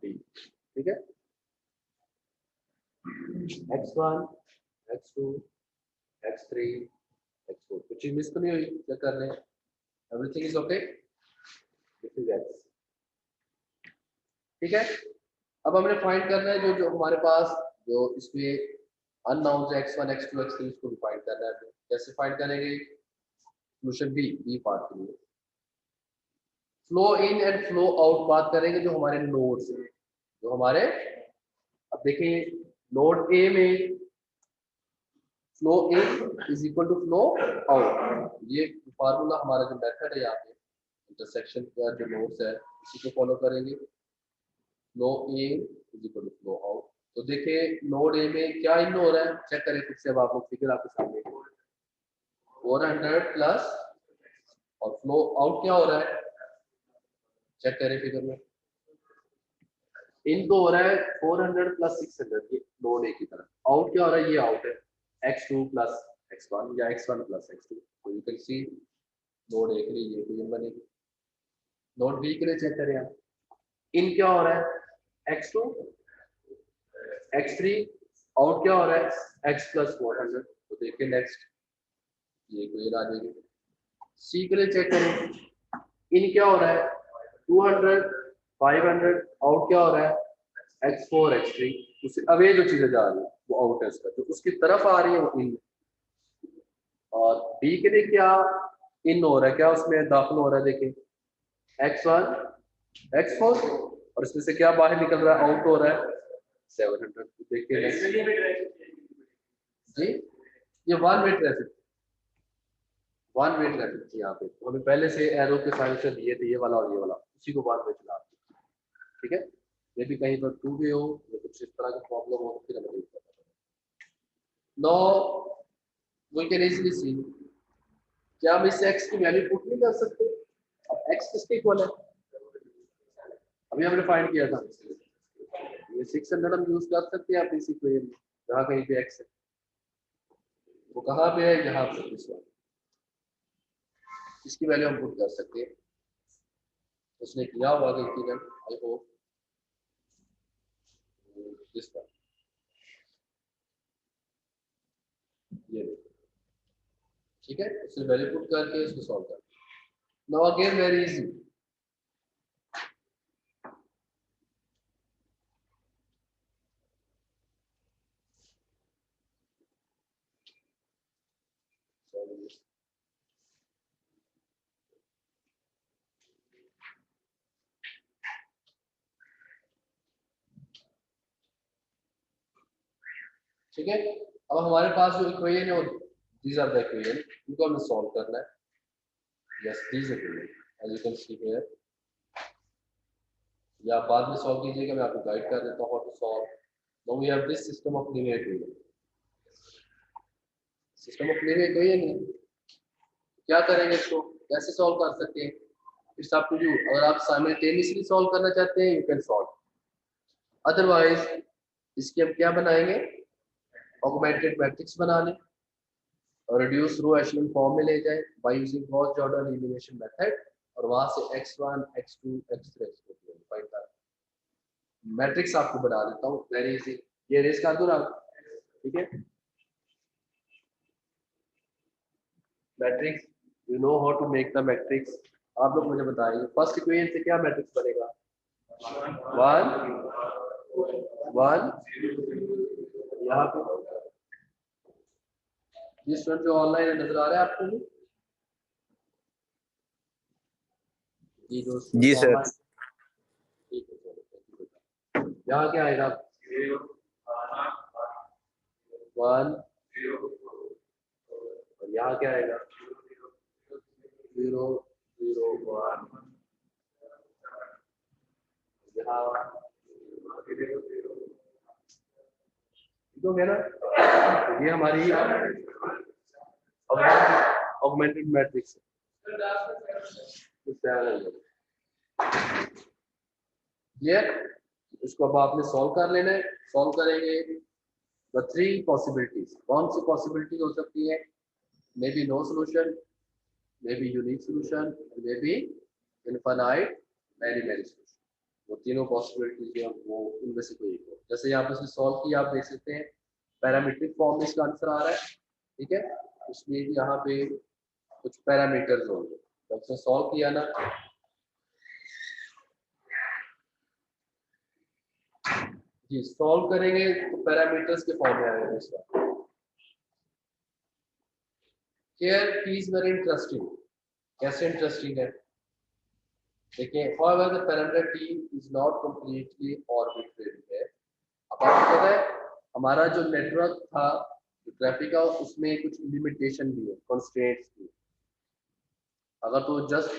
D, ठीक है, x1 x2 x3 x4, कुछ चीज मिस तो नहीं हुई, चेक कर लें, everything is okay, this is x, ठीक है। अब हमने फाइंड करना है जो जो हमारे पास जो इसमें अननोन्स x1 x2 x3 इसको भी फाइंड करना है। कैसे फाइंड करेंगे, सोल्यूशन बी पार्ट के लिए flow in and flow out बात करेंगे, जो हमारे नोड्स हैं, जो हमारे, अब देखिए नोड ए में flow in is equal to flow out, ये फार्मूला हमारा जो मेथड है यहाँ पे इंटरसेक्शन का जो नोड्स है इसी को फॉलो करेंगे, flow in is equal to flow out. तो देखिए नोड ए में क्या इन हो रहा है, चेक करें खुद से, अब आप लोग फिगर आपके सामने 400 प्लस, और फ्लो आउट क्या हो रहा है, चेक करें फिगर में, इन तो हो रहा है 400 प्लस 600, ये नोड ए की तरफ, आउट क्या हो रहा है, ये आउट है x2 प्लस x1 या x1 प्लस x2, तो you can C node A के लिए ये इक्वेशन बनेगी। नोड बी के लिए चेक करें आप, इन क्या हो रहा है x2 x3, आउट क्या हो रहा है x प्लस 400, तो देखिए नेक्स्ट ये इक्वेशन आ जाएगी। सी के लिए चेक करें, इन क्या हो रहा है 200 500, आउट क्या हो रहा है x4 x3, उससे अवे जो चीजें जा रही है वो आउट है उसका, तो उसकी तरफ आ रही है वो इन। और बी के लिए क्या इन हो रहा है, क्या उसमें दाखिल हो रहा है, देखिए x1 x4, और इसमें से क्या बाहर निकल रहा है, आउट हो रहा है 700, देखिए जी, ये one way traffic, one way traffic थी यहाँ पे, तो हमें पहले से एरो के साइड से दिए थे, ये वाला और ये वाला, उसी को वन वे चला, ठीक है। ये भी कहीं पर टू वे हो या कुछ इस तरह का प्रॉब्लम हो तो फिर हमें देख सकते हैं। No we can easily see, क्या हम इस x की वैल्यू पुट नहीं कर सकते, अब x किसके इक्वल है, अभी हमने फाइंड किया था, ये 600 हम यूज कर सकते हैं आप इस इक्वेशन में, जहाँ कहीं पे x है, वो कहाँ पे है, यहाँ पे इस वाले, इसकी वैल्यू हम पुट कर सकते हैं, उसने किया होगा गलती, आई होप दिस वन, ये ठीक है, उससे वैल्यू पुट करके इसको सॉल्व कर, नाउ अगेन वेरी इजी, ठीक है। अब हमारे पास जो इक्वेशन है, दीज आर द इक्वेशन, इनको हमें सॉल्व करना है। Yes, these equation as you can see here. या आप बाद में सॉल्व कीजिएगा, मैं आपको गाइड कर देता हूँ how to solve. Now we have this system of linear equation. System of linear equation क्या करेंगे, इसको कैसे सॉल्व कर सकते हैं? It's up to you. अगर आप साइमल्टेनियसली सॉल्व करना चाहते हैं, यू कैन सॉल्व. अदरवाइज इसके हम क्या बनाएंगे, ऑगमेंटेड मैट्रिक्स बना लें और रिड्यूस रो एशेलन फॉर्म में ले जाए by using Gauss Jordan elimination method, और वहां से x1 x2 x3 x4 find कर. मैट्रिक्स आपको बना देता हूँ, वेरी इजी. ये रेस कर दो ना, ठीक है. Matrix, you know how to make the matrix. आप लोग मुझे बताइए फर्स्ट इक्वेशन से क्या मैट्रिक्स बनेगा. 1 1 यहाँ पे ये स्टूडेंट जो ऑनलाइन नजर आ रहा है आपको भी? जी दोस्तों, जी सर. ठीक है, चलो. यहाँ क्या आएगा? 1 और यहाँ क्या आएगा? 0 0 1. यहाँ ठीक हो गया ना. ये हमारी ऑगमेंटेड मैट्रिक्स है. इसको अब आपने सॉल्व कर लेना है. सॉल्व करेंगे द 3 पॉसिबिलिटीज. कौन सी पॉसिबिलिटीज हो सकती है? May be no solution, maybe unique solution, maybe infinite many solution. वो तीनों पॉसिबिलिटीज है, वो उनमें से कोई एक हो. जैसे यहाँ पे इसने सॉल्व किया, आप देख सकते हैं पैरामीट्रिक फॉर्म में इसका आंसर आ रहा है, ठीक है. इसलिए यहाँ पे कुछ पैरामीटर्स होंगे. जब से सॉल्व किया ना, जी सॉल्व करेंगे तो पैरामीटर्स के फॉर्म में आएगा इसका. Here is very interesting. कैसे इंटरेस्टिंग है देखिए. however the parameter t is not completely arbitrary है. अब आपको पता है हमारा जो नेटवर्क था, जो ट्रैफिक का, उसमें कुछ लिमिटेशन भी है, कंस्ट्रेंट्स भी. अगर तो जस्ट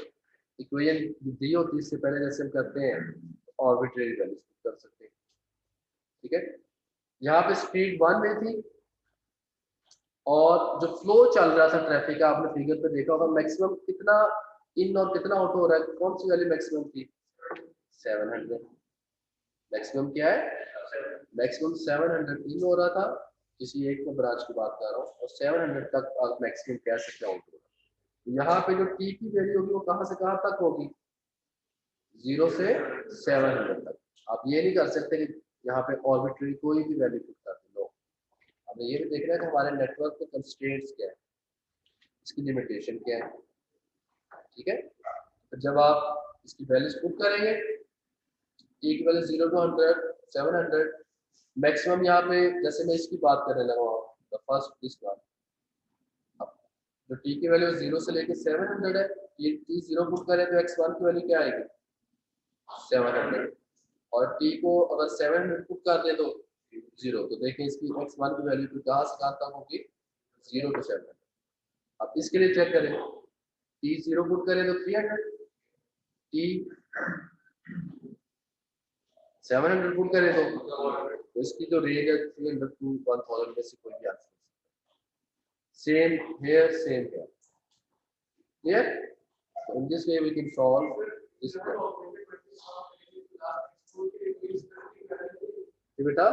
इक्वेशन दी होती इससे पहले जैसे हम करते हैं, आर्बिट्रेरी वैल्यूज कर सकते हैं, ठीक है. यहाँ पे स्पीड 1 में थी और जो फ्लो चल रहा था ट्रैफिक का, आपने फिगर पे देखा होगा मैक्सिमम कितना इन और कितना आउट हो रहा है. कौन सी वैल्यू मैक्सिमम थी? 700. मैक्सिमम क्या है? मैक्सिमम 700 इन हो रहा था. किसी एक ब्रांच की बात कर रहा हूँ, और 700 तक आप मैक्सिमम कह सकते हो आउट हो रहा है. यहाँ पे जो टी की वैल्यू होगी वो कहाँ से कहाँ तक होगी? 0 से 700 तक. आप ये नहीं कर सकते कि यहाँ पे आर्बिट्रेरी कोई भी वैल्यू पुट कर दो. हमें ये भी देखना है कि हमारे नेटवर्क के कंस्ट्रेंट्स क्या है, इसकी लिमिटेशन क्या है, ठीक है. तो जब आप इसकी वैल्यूज पुट करेंगे, टी की वैल्यू 0 to 100 700. मैक्सिमम यहाँ पे जैसे मैं इसकी बात करने लगा हूँ, द फर्स्ट दिस वन. अब जो टी की वैल्यू 0 से लेके 700 है, ये टी 0 पुट करें तो x1 की वैल्यू क्या आएगी? 700. और टी को अगर 700 पुट कर दे तो 0. तो देखें इसकी x1 की वैल्यू कहाँ से कहाँ तक होगी? 0 to 700. अब इसके लिए चेक करें, टी 0 पुट करें तो 300, टी 700 पुट करें तो इसकी जो रेंज है 300 to 1000 में से कोई भी answer. Same here, same here. Clear? In this way we can solve this problem. बेटा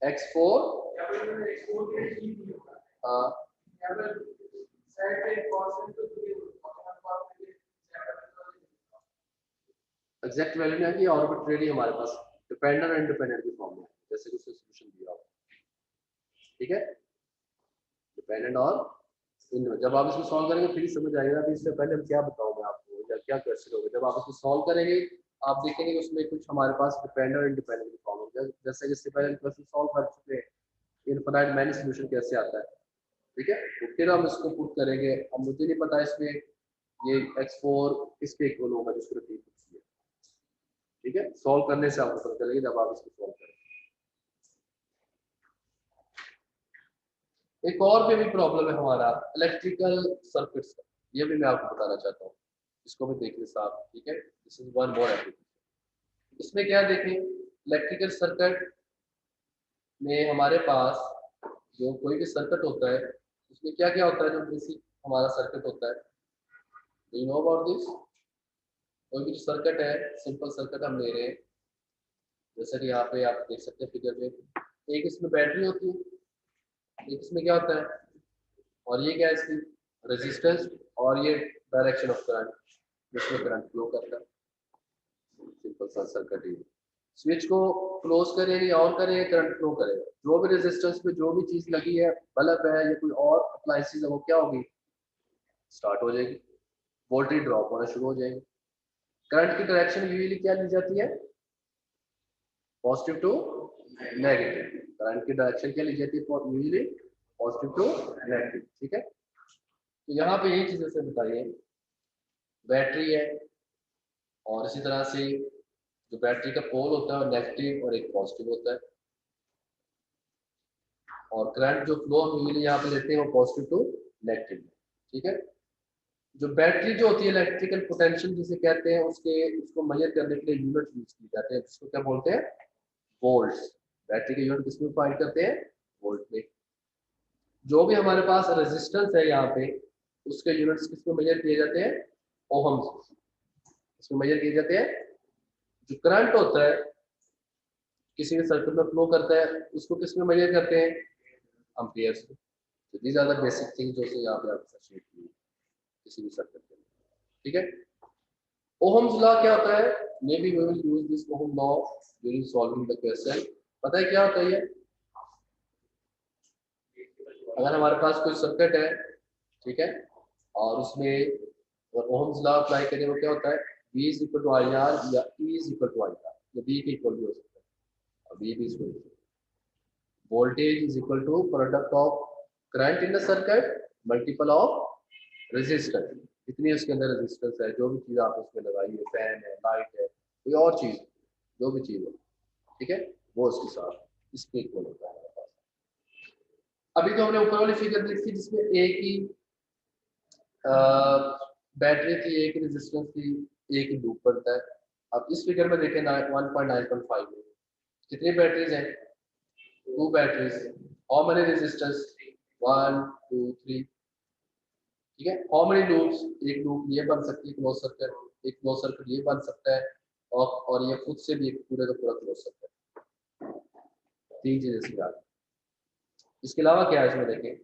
x4 हाँ एग्जैक्ट वैल्यू नहीं आएगी, आर्बिट्रेरी हमारे पास डिपेंडेंट और इंडिपेंडेंट की फॉर्म में जैसे कुछ सोल्यूशन दिया हो, ठीक है. डिपेंडेंट और जब आप इसको सॉल्व करेंगे फिर समझ आएगा. अभी इससे पहले हम क्या बताऊंगा आपको या क्या क्वेश्चन होगा. जब आप इसको सॉल्व करेंगे आप देखेंगे कि उसमें कुछ हमारे पास डिपेंडेंट और इंडिपेंडेंट की फॉर्म होगा. जैसे कि इससे पहले क्वेश्चन सॉल्व कर चुके हैं, इनफाइनाइट मैनी सॉल्यूशन कैसे आता है, ठीक है. तो फिर हम इसको पुट करेंगे. अब मुझे नहीं पता इसमें ये x4 किसके इक्वल होगा जिसको रिपीट कीजिए, ठीक है. सॉल्व करने से आपको पता चलेगा जब आप इसको सॉल्व करेंगे. एक और भी अभी प्रॉब्लम है हमारा इलेक्ट्रिकल सर्किट्स का, ये भी मैं आपको बताना चाहता हूँ, इसको भी देख लें साहब, ठीक है। This is one more application. इसमें क्या देखें, इलेक्ट्रिकल सर्किट में हमारे पास जो कोई भी सर्किट होता है उसमें क्या क्या होता है, जो बेसिक हमारा सर्किट होता है, do you know about this? कोई भी सर्किट है, सिंपल सर्किट हम ले रहे हैं, जैसे कि यहाँ पे आप देख सकते हैं फिगर में, एक इसमें बैटरी होती है, एक इसमें क्या होता है, और ये क्या है इसकी रेजिस्टेंस, और ये डायरेक्शन ऑफ करंट, जिसमें करंट फ्लो करता है। सिंपल सा सर्किट है। स्विच को क्लोज करेंगे या ऑन करेंगे, करंट फ्लो करेगा। जो भी रेजिस्टेंस पे जो भी चीज लगी है, बल्ब है या कोई और अप्लायंसेस है, वो क्या होगी, स्टार्ट हो जाएगी, वोल्टेज ड्रॉप होना शुरू हो जाएगी। करंट की डायरेक्शन यूजुअली क्या ली जाती है, पॉजिटिव टू नेगेटिव। करंट की डायरेक्शन क्या ली जाती है, यूजुअली पॉजिटिव टू नेगेटिव, ठीक है। तो यहाँ पे यही चीजें से बताइए, बैटरी है, और इसी तरह से जो बैटरी का पोल होता है वो नेगेटिव और एक पॉजिटिव होता है, और करंट जो फ्लो हम यूजुअली यहाँ पे लेते हैं वो पॉजिटिव टू नेगेटिव, ठीक है। जो बैटरी जो होती है, इलेक्ट्रिकल पोटेंशियल जिसे कहते हैं, उसको मेजर करने के लिए यूनिट यूज की जाते हैं, जिसको क्या बोलते हैं, वोल्ट्स। बैटरी के यूनिट किसमें फाइंड करते हैं, वोल्ट में। जो भी हमारे पास रेजिस्टेंस है यहाँ पे, उसके यूनिट्स किसमें मेजर किए जाते हैं, ओहम्स। इसमें मेजर किए जाते हैं। जो करंट होता है किसी भी सर्किट में फ्लो करता है, उसको किसमें मेजर करते हैं, एम्पियर्स में। तो these are the basic things जो से यहाँ पे आपको शेयर की किसी भी सर्किट में, ठीक है। ओहम्स लॉ क्या होता है, may be we will use this ohm law during solving the question. पता है क्या होता है, अगर हमारे पास कोई सर्किट है, ठीक है, और उसमें ओहम्स लॉ अप्लाई करें, वो क्या होता है, V is equal to IR या E is equal to IR, या B के इक्वल भी हो सकता है, और B भी इसको voltage is equal to product of current in the circuit multiple of resistance. जितनी उसके अंदर रेजिस्टेंस है, जो भी चीज़ आप उसमें लगाई है, फैन है, लाइट है, कोई और चीज़, जो भी चीज़ है, ठीक है, वो उसके साथ इसके इक्वल होता है हमारे पास। अभी तो हमने ऊपर वाली फिगर देखी जिसमें एक ही बैटरी थी, एक ही रेजिस्टेंस थी, एक ही लूप बनता है। अब इस फिगर में देखें 1.9.5 में कितनी बैटरीज हैं, 2 बैटरीज, हाउ मेनी रेजिस्टेंस, 1 2 3, ठीक है। हाउ मेनी लूप्स, एक लूप ये बन सकती है क्लोज सर्किट, एक क्लोज सर्किट ये बन सकता है, और ये खुद से भी एक पूरे का पूरा क्लोज सर्किट। 3 चीजें सिखा। इसके अलावा क्या है इसमें देखें,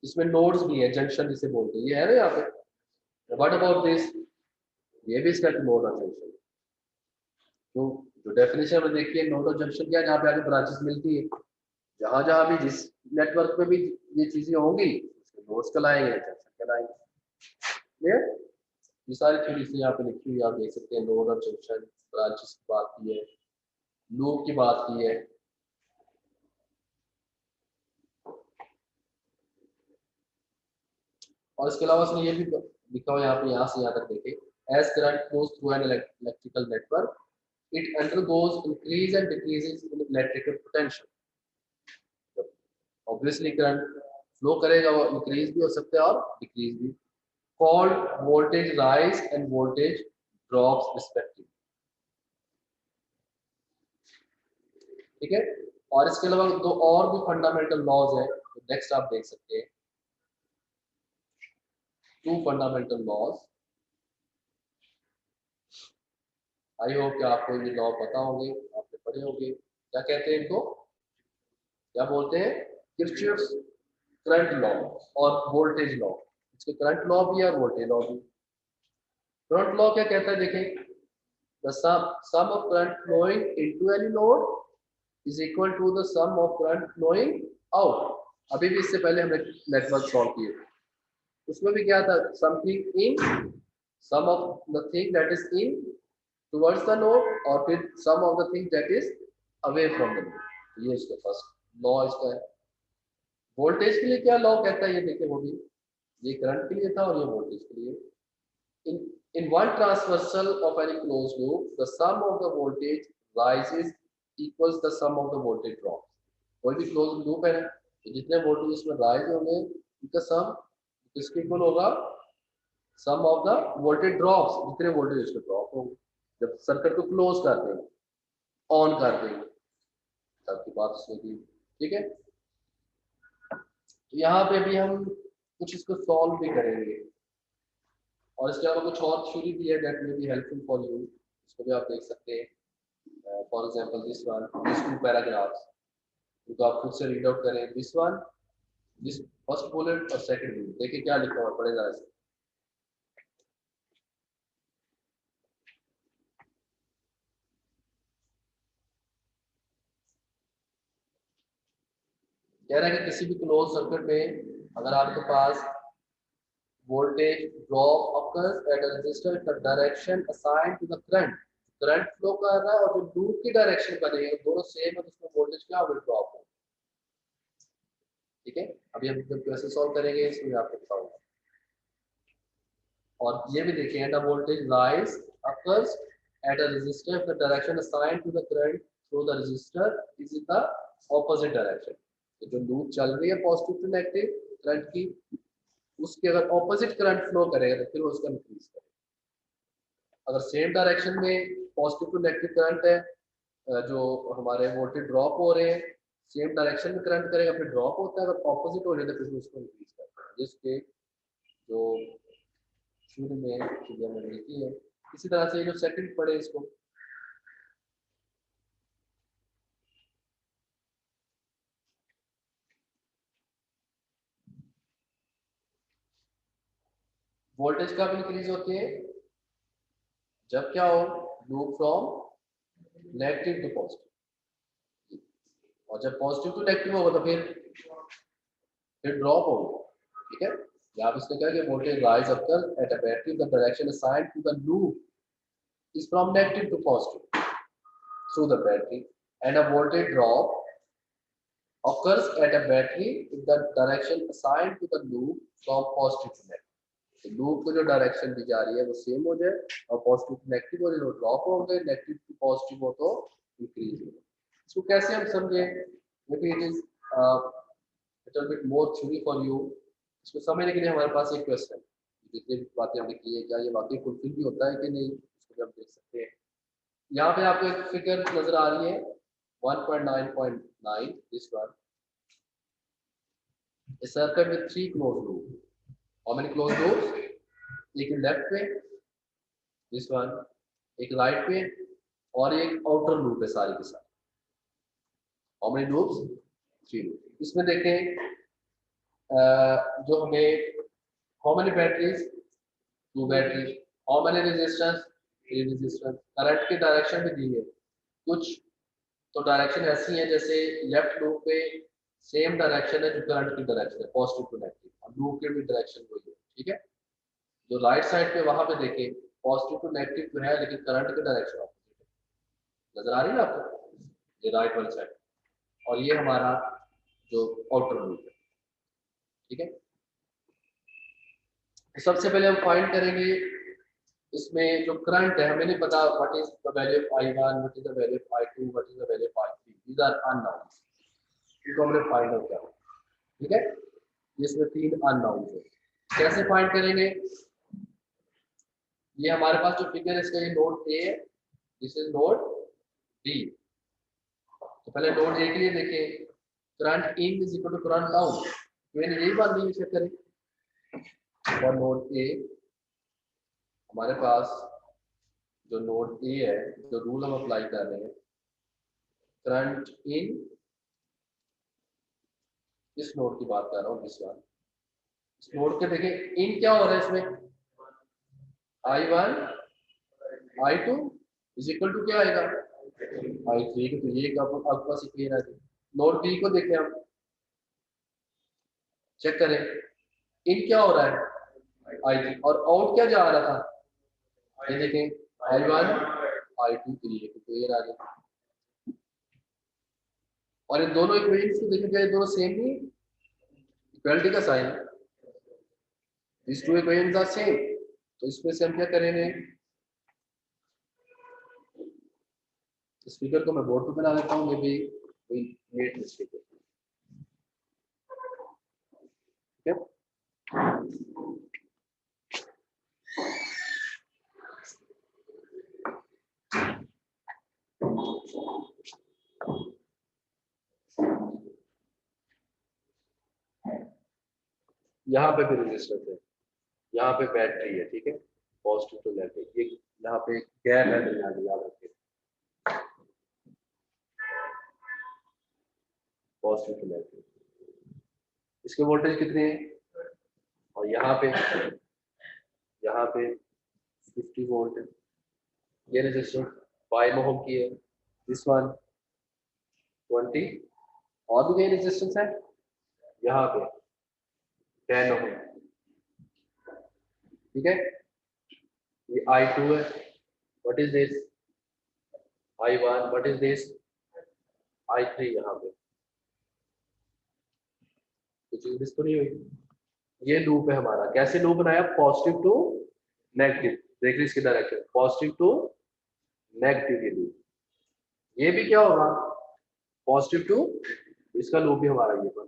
इसमें नोड्स भी है, जंक्शन जिसे बोलते हैं, ये है ना यहाँ पे। व्हाट अबाउट दिस, ये भी इसका नोड और जंक्शन। तो जो डेफिनेशन में देखिए, नोड और जंक्शन क्या है, जहाँ पे आगे ब्रांचेस मिलती है, जहाँ जहाँ भी जिस नेटवर्क में भी ये चीजें होंगी, उसके नोड्स कहलाएंगे, जंक्शन कहलाएंगे। क्लियर, ये सारी चीजें यहाँ पे लिखी हुई आप देख सकते हैं, नोड और जंक्शन, ब्रांचेस की बात की है, लूप की बात की है। और इसके अलावा इसमें ये भी लिखा हुआ यहाँ पे, यहाँ से यहाँ तक देखें, as current flows through an electrical network, it undergoes increase and decreases in electrical potential. Obviously current flow करेगा, वो increase भी हो सकता है और decrease भी, called voltage rise and voltage drops respectively, ठीक है। और इसके अलावा 2 और भी फंडामेंटल लॉज है, तो नेक्स्ट आप देख सकते हैं 2 फंडामेंटल लॉज। आई होप कि आपको ये लॉ पता होंगे, आपने पढ़े होंगे। क्या कहते हैं इनको, क्या बोलते हैं, किरचॉफ्स करंट लॉ और वोल्टेज लॉ। इसके करंट लॉ भी है और वोल्टेज लॉ भी। करंट लॉ क्या कहता है, देखें, the sum of current flowing into any node is equal to the sum of current flowing out. अभी भी इससे पहले हमने नेटवर्क सॉल्व किए, उसमें भी क्या था, something in, sum of the thing that is in towards the node, और फिर some of the things that is away from the node। ये इसका फर्स्ट लॉ इसका है। वोल्टेज के लिए क्या लॉ कहता है, ये देखिए, वो भी ये करंट के लिए था और ये वोल्टेज के लिए। in one transversal of any closed loop, the sum of the voltage rises equals the sum of the voltage drop। कोई भी क्लोज लूप है ना, तो जितने वोल्टेज इसमें राइज होंगे उनका सम किसके इक्वल होगा, सम ऑफ द वोल्टेज ड्रॉप्स, जितने वोल्टेज इसमें ड्रॉप होंगे जब सर्किट को क्लोज कर देंगे, ऑन कर देंगे, तब की बात होगी। ठीक है, तो यहाँ पे भी हम कुछ इसको सॉल्व भी करेंगे और इसके अलावा कुछ और थ्योरी भी है that may be helpful for you, इसको भी आप देख सकते हैं। For example this one, this to paragraphs, तो आप खुद से रीड आउट करें। This one, this first bullet और सेकंड बुलेट, देखिए क्या लिखा हुआ पढ़े जरा से। कह रहा है कि किसी भी क्लोज सर्किट में अगर आपके पास voltage drop occurs at a resistor in the direction assigned to the current, current flow कर रहा है और जो लूप की डायरेक्शन बनेगी दोनों सेम है, तो उसमें वोल्टेज क्या होगा, ड्रॉप होगा। ठीक है, अभी हम जब कैसे सॉल्व करेंगे इसमें आपको बताऊंगा। और ये भी देखिए, the voltage rise occurs at a resistor if the direction assigned to the current through the resistor is in the opposite direction। तो जो लूप चल रही है पॉजिटिव टू नेगेटिव करंट की, उसके अगर ऑपोजिट करंट फ्लो करेगा तो फिर वो उसका इंक्रीज करेगा। अगर सेम डायरेक्शन में पॉजिटिव टू नेगेटिव करंट है, जो हमारे वोल्टेज ड्रॉप हो रहे हैं, सेम डायरेक्शन में करंट करेगा फिर ड्रॉप होता है, अगर ऑपोजिट हो रहे तो फिर उसको इंक्रीज करता है, जिसके जो शुरू में फिगर में मिलती है। इसी तरह से जो सेकंड पढ़े इसको, वोल्टेज कब इंक्रीज होते हैं, जब क्या हो, loop from negative to positive, और जब पॉजिटिव टू नेगेटिव होगा तो फिर ड्रॉप होगा। ठीक है, यहाँ पे इसने कहा कि voltage rise occur at a battery the direction assigned to the loop is from negative to positive through the battery, and a voltage drop occurs at a battery if the direction assigned to the loop from positive to negative। तो लूप को जो डायरेक्शन दी जा रही है वो सेम हो जाए और पॉजिटिव टू नेगेटिव हो जाए, ड्रॉप हो गए, नेगेटिव टू पॉजिटिव हो तो इंक्रीज हो। इसको कैसे हम समझे, may it is little bit more theory for you. इसको समझने के लिए हमारे पास एक क्वेश्चन, जितनी भी बातें हमने की है क्या ये वाकई फुलफिल भी होता है कि नहीं, इसको भी हम देख सकते हैं। यहाँ पे आपको एक फिगर नजर आ रही है 1.9.9, this one, a circuit with 3 closed loops। How many closed loops? एक लेफ्ट पे, दिस वन, एक राइट पे और एक आउटर लूप है सारी के साथ। How many loops? 3 loops। इसमें देखें जो हमें how many batteries? 2 batteries। How many resistors? 3 resistors। Current की डायरेक्शन भी दी है, कुछ तो डायरेक्शन ऐसी है जैसे लेफ्ट लूप पे सेम डायरेक्शन है जो करंट की डायरेक्शन है, पॉजिटिव टू नेगेटिव, और लूप के भी डायरेक्शन वही है। ठीक है, जो राइट साइड पे वहां पे देखें पॉजिटिव टू नेगेटिव तो है लेकिन करंट की डायरेक्शन ऑपोजिट है, नजर आ रही है ना आपको, ये राइट वाली साइड, और ये हमारा जो आउटर लूप है। ठीक है, तो सबसे पहले हम फाइंड करेंगे इसमें जो करंट है, हमें नहीं पता what is the value of I1, what is the value of I2, what is the value of I3, these are unknowns, इनको हमने फाइंड आउट करना। ठीक है, इसमें 3 अननोन्स है, कैसे फाइंड करेंगे, ये हमारे पास जो फिगर है इसका ये नोड ए है, दिस इज नोड बी। तो पहले नोड ए के लिए देखें, current in is equal to current out, मैंने यही बात नहीं चेक करें। और नोड ए हमारे पास जो नोड ए है, जो रूल हम अप्लाई कर रहे हैं, करंट इन, इस नोड की बात कर रहा हूँ, दिस वन, इस नोड के देखें इन क्या हो रहा है इसमें, I1 I2 is equal to क्या आएगा, I3, तो ये आपके पास क्लियर है। नोड बी को देखें, हम चेक करें इन क्या हो रहा है, I3, और आउट क्या जा रहा था, ये देखें I1 I2, क्लियर आ गया। और इन दोनों इक्वेशंस को देखें, क्या ये दोनों सेम ही, इक्वालिटी का साइन है, these two equations are same। तो इसमें से हम क्या करेंगे, इस फिगर को मैं बोर्ड पे बना देता हूँ, मे बी कोई मेड मिस्टेक है। यहाँ पे फिर रेजिस्टेंस है, यहाँ पे बैटरी है, ठीक है, पॉजिटिव टू नेगेटिव, ये यहाँ पे गैप है दरमियान में, याद रखिए, पॉजिटिव टू नेगेटिव। इसके वोल्टेज कितने हैं, और यहाँ पे 50 वोल्ट है, ये रेजिस्टेंस 5 ओम की है, दिस वन 20, और भी कई रेजिस्टेंस है, यहाँ पे 10 ओम, ठीक है। ये I2 है, what is this, I1, what is this, I3, यहाँ पे कुछ इंग्लिश तो नहीं हुई। ये लूप है हमारा, कैसे लूप बनाया, पॉजिटिव टू नेगेटिव, देख लीजिए इसकी डायरेक्शन, पॉजिटिव टू नेगेटिव के लूप। ये भी क्या होगा, पॉजिटिव टू, इसका लूप भी हमारा ये बनता है,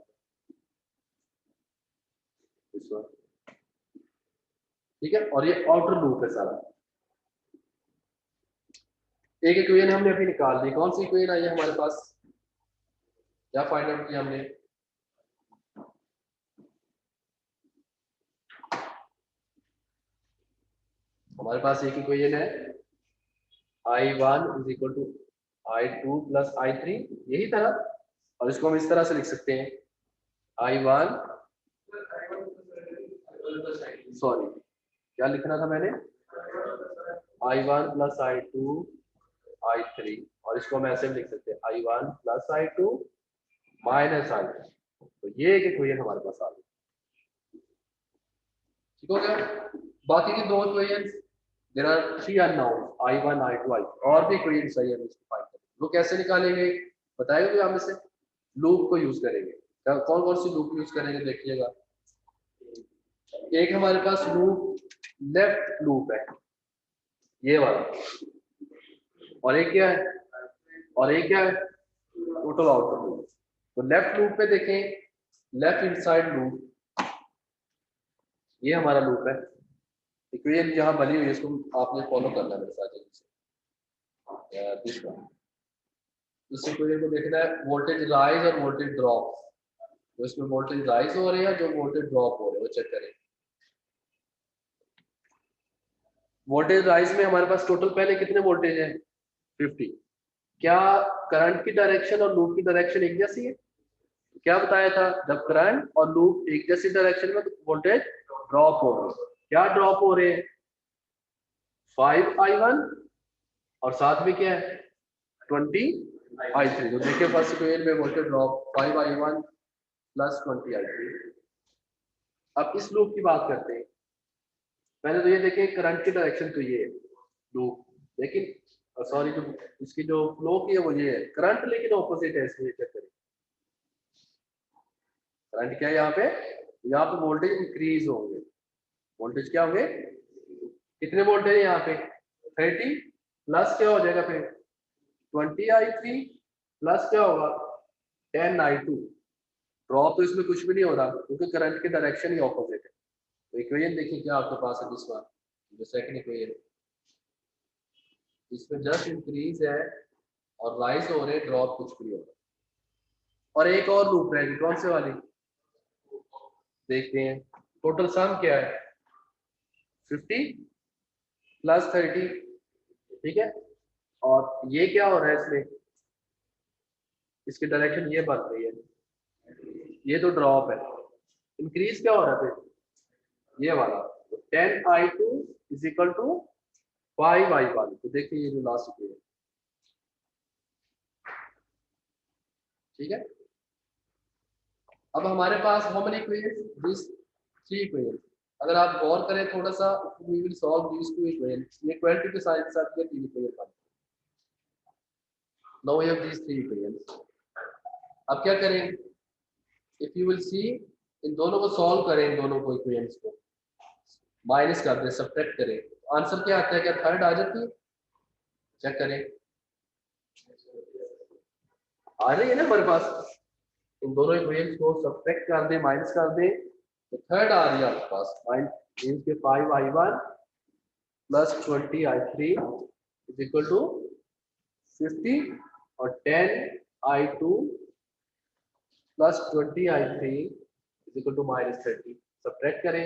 ठीक है। और ये आउटर लूप है सारा। एक इक्वेशन हमने अभी निकाल दी, कौन सी इक्वेशन आई है हमारे पास, क्या फाइंड आउट किया हमने, हमारे पास एक इक्वेशन है, I1 is equal to I2 plus I3, यही तरह, और इसको हम इस तरह से लिख सकते हैं, I1, सॉरी क्या लिखना था मैंने, I1 प्लस I2 I3, और इसको हम ऐसे भी लिख सकते हैं, I1 plus I2 minus I3। तो ये एक इक्वेशन हमारे पास आ गई, ठीक हो गया। बाकी की दो equations, there are 3 unknown, I1 I2 I3, और भी इक्वेशंस है, हम इसको फाइंड करेंगे। वो कैसे निकालेंगे बताएगा कोई आप में से, लूप को यूज करेंगे। कौन कौन सी लूप यूज करेंगे देखिएगा। एक हमारे पास लूप लेफ्ट लूप है, ये वाला, और एक क्या है, और एक क्या है, टोटल आउटपुट लूप। तो लेफ्ट लूप पे देखें, लेफ्ट इनसाइड लूप, ये हमारा लूप है। इक्वेशन जहां बनी हुई है इसको आपने फॉलो करना है मेरे साथ जल्दी से। इस इक्वेशन को देखना है वोल्टेज राइज और वोल्टेज ड्रॉप, तो इसमें वोल्टेज राइज हो रहे हैं, जो वोल्टेज ड्रॉप हो रहे हैं वो चेक करें। वोल्टेज राइज में हमारे पास टोटल पहले कितने वोल्टेज है, 50। क्या करंट की डायरेक्शन और लूप की डायरेक्शन एक जैसी है, क्या बताया था, जब करंट और लूप एक जैसी डायरेक्शन में तो वोल्टेज ड्रॉप हो रहे, क्या ड्रॉप हो रहे हैं, 5I1 और साथ में क्या है 20I3। तो देखिए फर्स्ट इक्वेशन में voltage drop 5I1 plus 20I3। अब इस लूप की बात करते हैं। पहले तो ये देखें करंट की डायरेक्शन तो ये है लूप, लेकिन सॉरी जो इसकी जो फ्लो की है वो ये है करंट, लेकिन ऑपोजिट है, इसमें चेक करें करंट क्या है यहाँ पे वोल्टेज इंक्रीज होंगे, वोल्टेज क्या होंगे, कितने वोल्टेज है यहाँ पे 30 प्लस क्या हो जाएगा फिर 20I3 प्लस क्या होगा 10I2। ड्रॉप तो इसमें कुछ भी नहीं हो रहा क्योंकि करंट की डायरेक्शन ही ऑपोजिट है। तो इक्वेशन देखिए क्या आपके पास है, दिस वन, जो सेकंड इक्वेशन, इसमें जस्ट इंक्रीज है और राइज हो रहे, ड्रॉप कुछ भी नहीं हो रहा। और एक और लूप रहेगी, कौन से वाली देखते हैं। टोटल सम क्या है 50 प्लस 30, ठीक है, और ये क्या हो रहा है इसमें, इसकी डायरेक्शन ये बन रही है, ये तो ड्रॉप है, इंक्रीज क्या हो रहा है फिर ये वाला, तो 10I2 is equal to 5I1। तो देखिए ये जो लास्ट इक्वेशन, ठीक है। अब हमारे पास how many equations, this 3 equations. अगर आप गौर करें थोड़ा सा, we will solve these 2 equations. ये इक्वालिटी के साथ ये 3 इक्वेशन बनते हैं। Now we have these 3 equations. अब क्या करें, इफ यू विल सी, इन दोनों को सॉल्व करें, इन दोनों को इक्वेशंस को माइनस कर दें, सब्ट्रैक्ट करें, आंसर क्या आता है, क्या थर्ड आ जाती है, चेक करें, आ रही है ना हमारे पास। इन दोनों इक्वेशंस को सब्ट्रैक्ट कर दें, माइनस कर दें, तो थर्ड आ रही है आपके पास, मींस के 5I1 plus 20I3 is equal to 50 और 10I2 plus 20I3 is equal to -30। Subtract करें,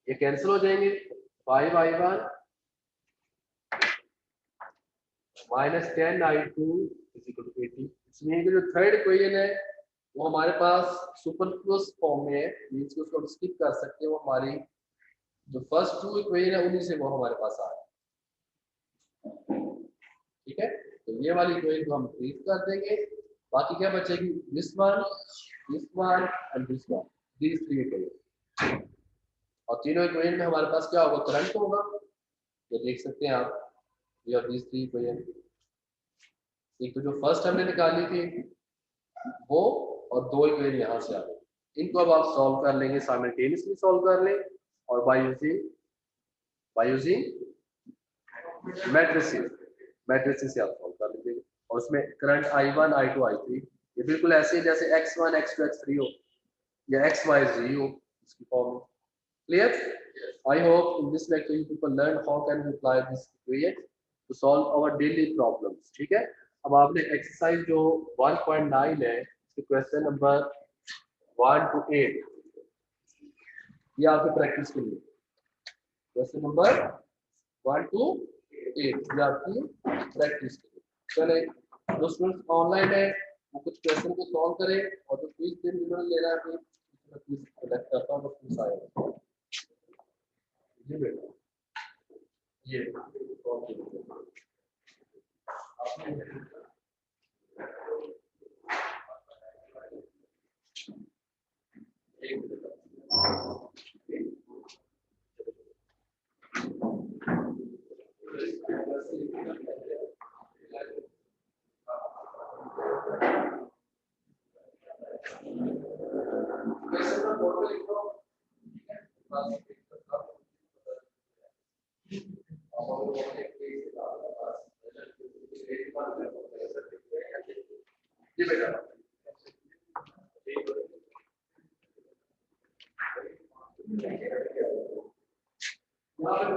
ये कैंसिल हो जाएंगे। 5i1 minus 10i2 is equal to 80। इसमें जो थर्ड इक्वेशन है वो हमारे पास सुपरफ्लुअस फॉर्म में है, मींस कि उसको हम स्किप कर सकते हैं। वो हमारी जो फर्स्ट टू इक्वेशन है उन्हीं से वो हमारे पास आ रहा है। ठीक है, तो ये वाली इक्वेशन को हम ट्रीट कर देंगे। बाकी क्या बचेगी, this one and this one, these three equation. और तीनों इक्वेशन में हमारे पास क्या होगा, करंट होगा। ये देख सकते हैं आप, ये और दीज थ्री इक्वेशन। एक तो जो फर्स्ट हमने निकाली थी वो, और दो इक्वेशन यहाँ से आ गई। इनको अब आप सॉल्व कर लेंगे, साइमल्टेनियसली सॉल्व कर लें, और बाय यूजिंग मैट्रिसेस से आप सॉल्व कर लीजिएगा। और उसमें करंट I1 I2 I3 ये बिल्कुल ऐसे ही जैसे x1 x2 x3 हो या xy z हो, इसकी form. Clear? I hope in this lecture you people learn how can we apply this equation to solve our daily problems. ठीक है, अब आपने एक्सरसाइज जो 1.9 है, क्वेश्चन नंबर 1 to 8, ये आपकी प्रैक्टिस के लिए क्वेश्चन नंबर 1 to 8 ये आपकी प्रैक्टिस के लिए। चले, जो स्टूडेंट्स ऑनलाइन है वो कुछ क्वेश्चन को सॉल्व करें, और जो क्विज दिन जिन्होंने लेना है फिर क्विज सेलेक्ट करता हूँ, बस क्विज आएगा। जी बेटा, ये जी बेटा, -6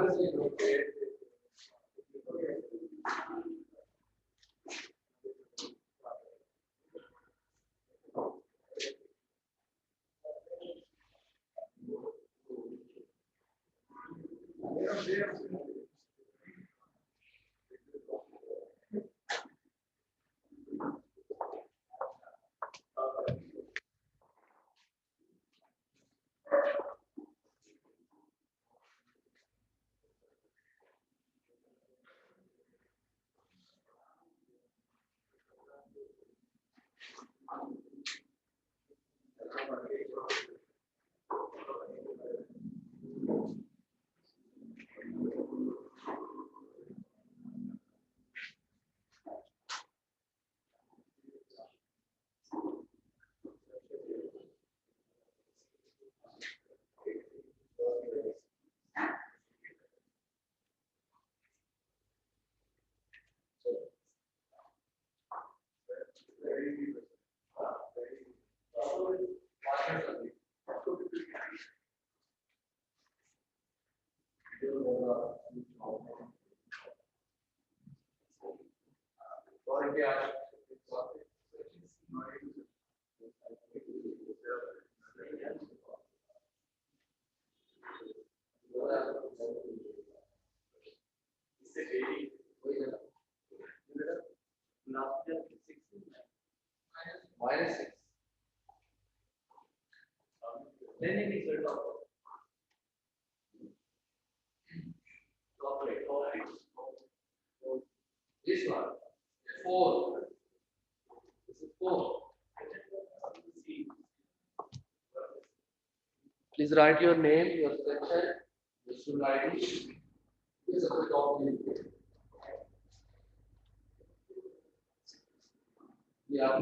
नहीं this one 4, this is 4. Please write your name, your section, your student ID. This is the top link. Yeah.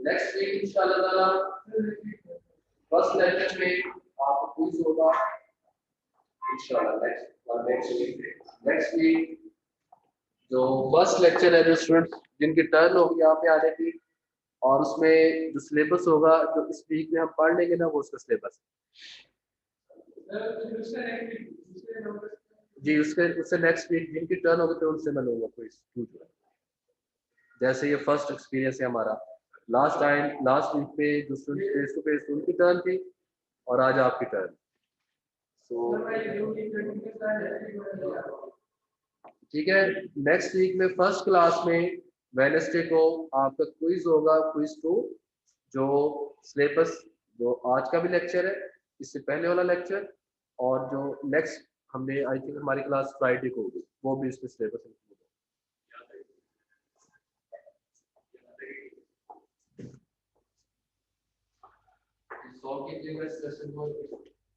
Next week इंशाल्लाह ताला फर्स्ट लेक्चर में आपको क्विज होगा इंशाल्लाह। नेक्स्ट वीक जो फर्स्ट लेक्चर है, जो स्टूडेंट्स जिनकी टर्न होगी यहाँ पे आने की, और उसमें जो सिलेबस होगा जो इस वीक में हम पढ़ लेंगे ना, वो उसका सिलेबस जी उससे नेक्स्ट वीक जिनकी टर्न होगी तो उनसे मैं लूंगा कोई पूछ रहा। जैसे ये फर्स्ट एक्सपीरियंस है हमारा, लास्ट वीक पे जो फेस टू फेस उनकी टर्न थी और आज आपकी टर्न। ठीक है, नेक्स्ट वीक में फर्स्ट क्लास में वेडनेसडे को आपका क्विज होगा, क्विज 2 जो सिलेबस जो आज का भी लेक्चर है, इससे पहले वाला लेक्चर, और जो नेक्स्ट हमने आई थिंक हमारी क्लास फ्राइडे को होगी वो भी इसमें सिलेबस इंक्लूड है। सॉल्व कीजिएगा इस क्वेश्चन को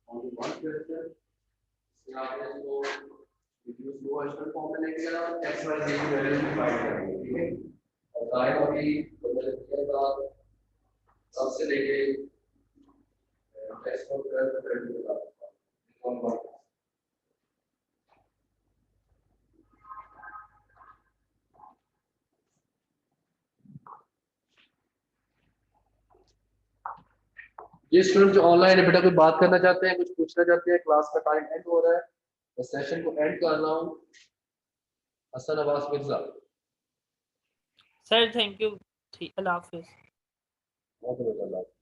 ऑन वन क्वेश्चन से आपने इसको रिड्यूस लो एशनल फॉर्म में लेके आना और एक्स वाई जेड की वैल्यू फाइंड करनी है। ठीक है, और टाइम अभी बदलने सबसे लेके टेस्ट को करने के बाद ये स्टूडेंट जो ऑनलाइन है बेटा कोई बात करना चाहते हैं, कुछ पूछना चाहते हैं, क्लास का टाइम एंड हो रहा है, तो सेशन को एंड कर रहा हूँ। Hasan Abbas Mirza. Sir thank you, अल्लाह हाफिज। बहुत बहुत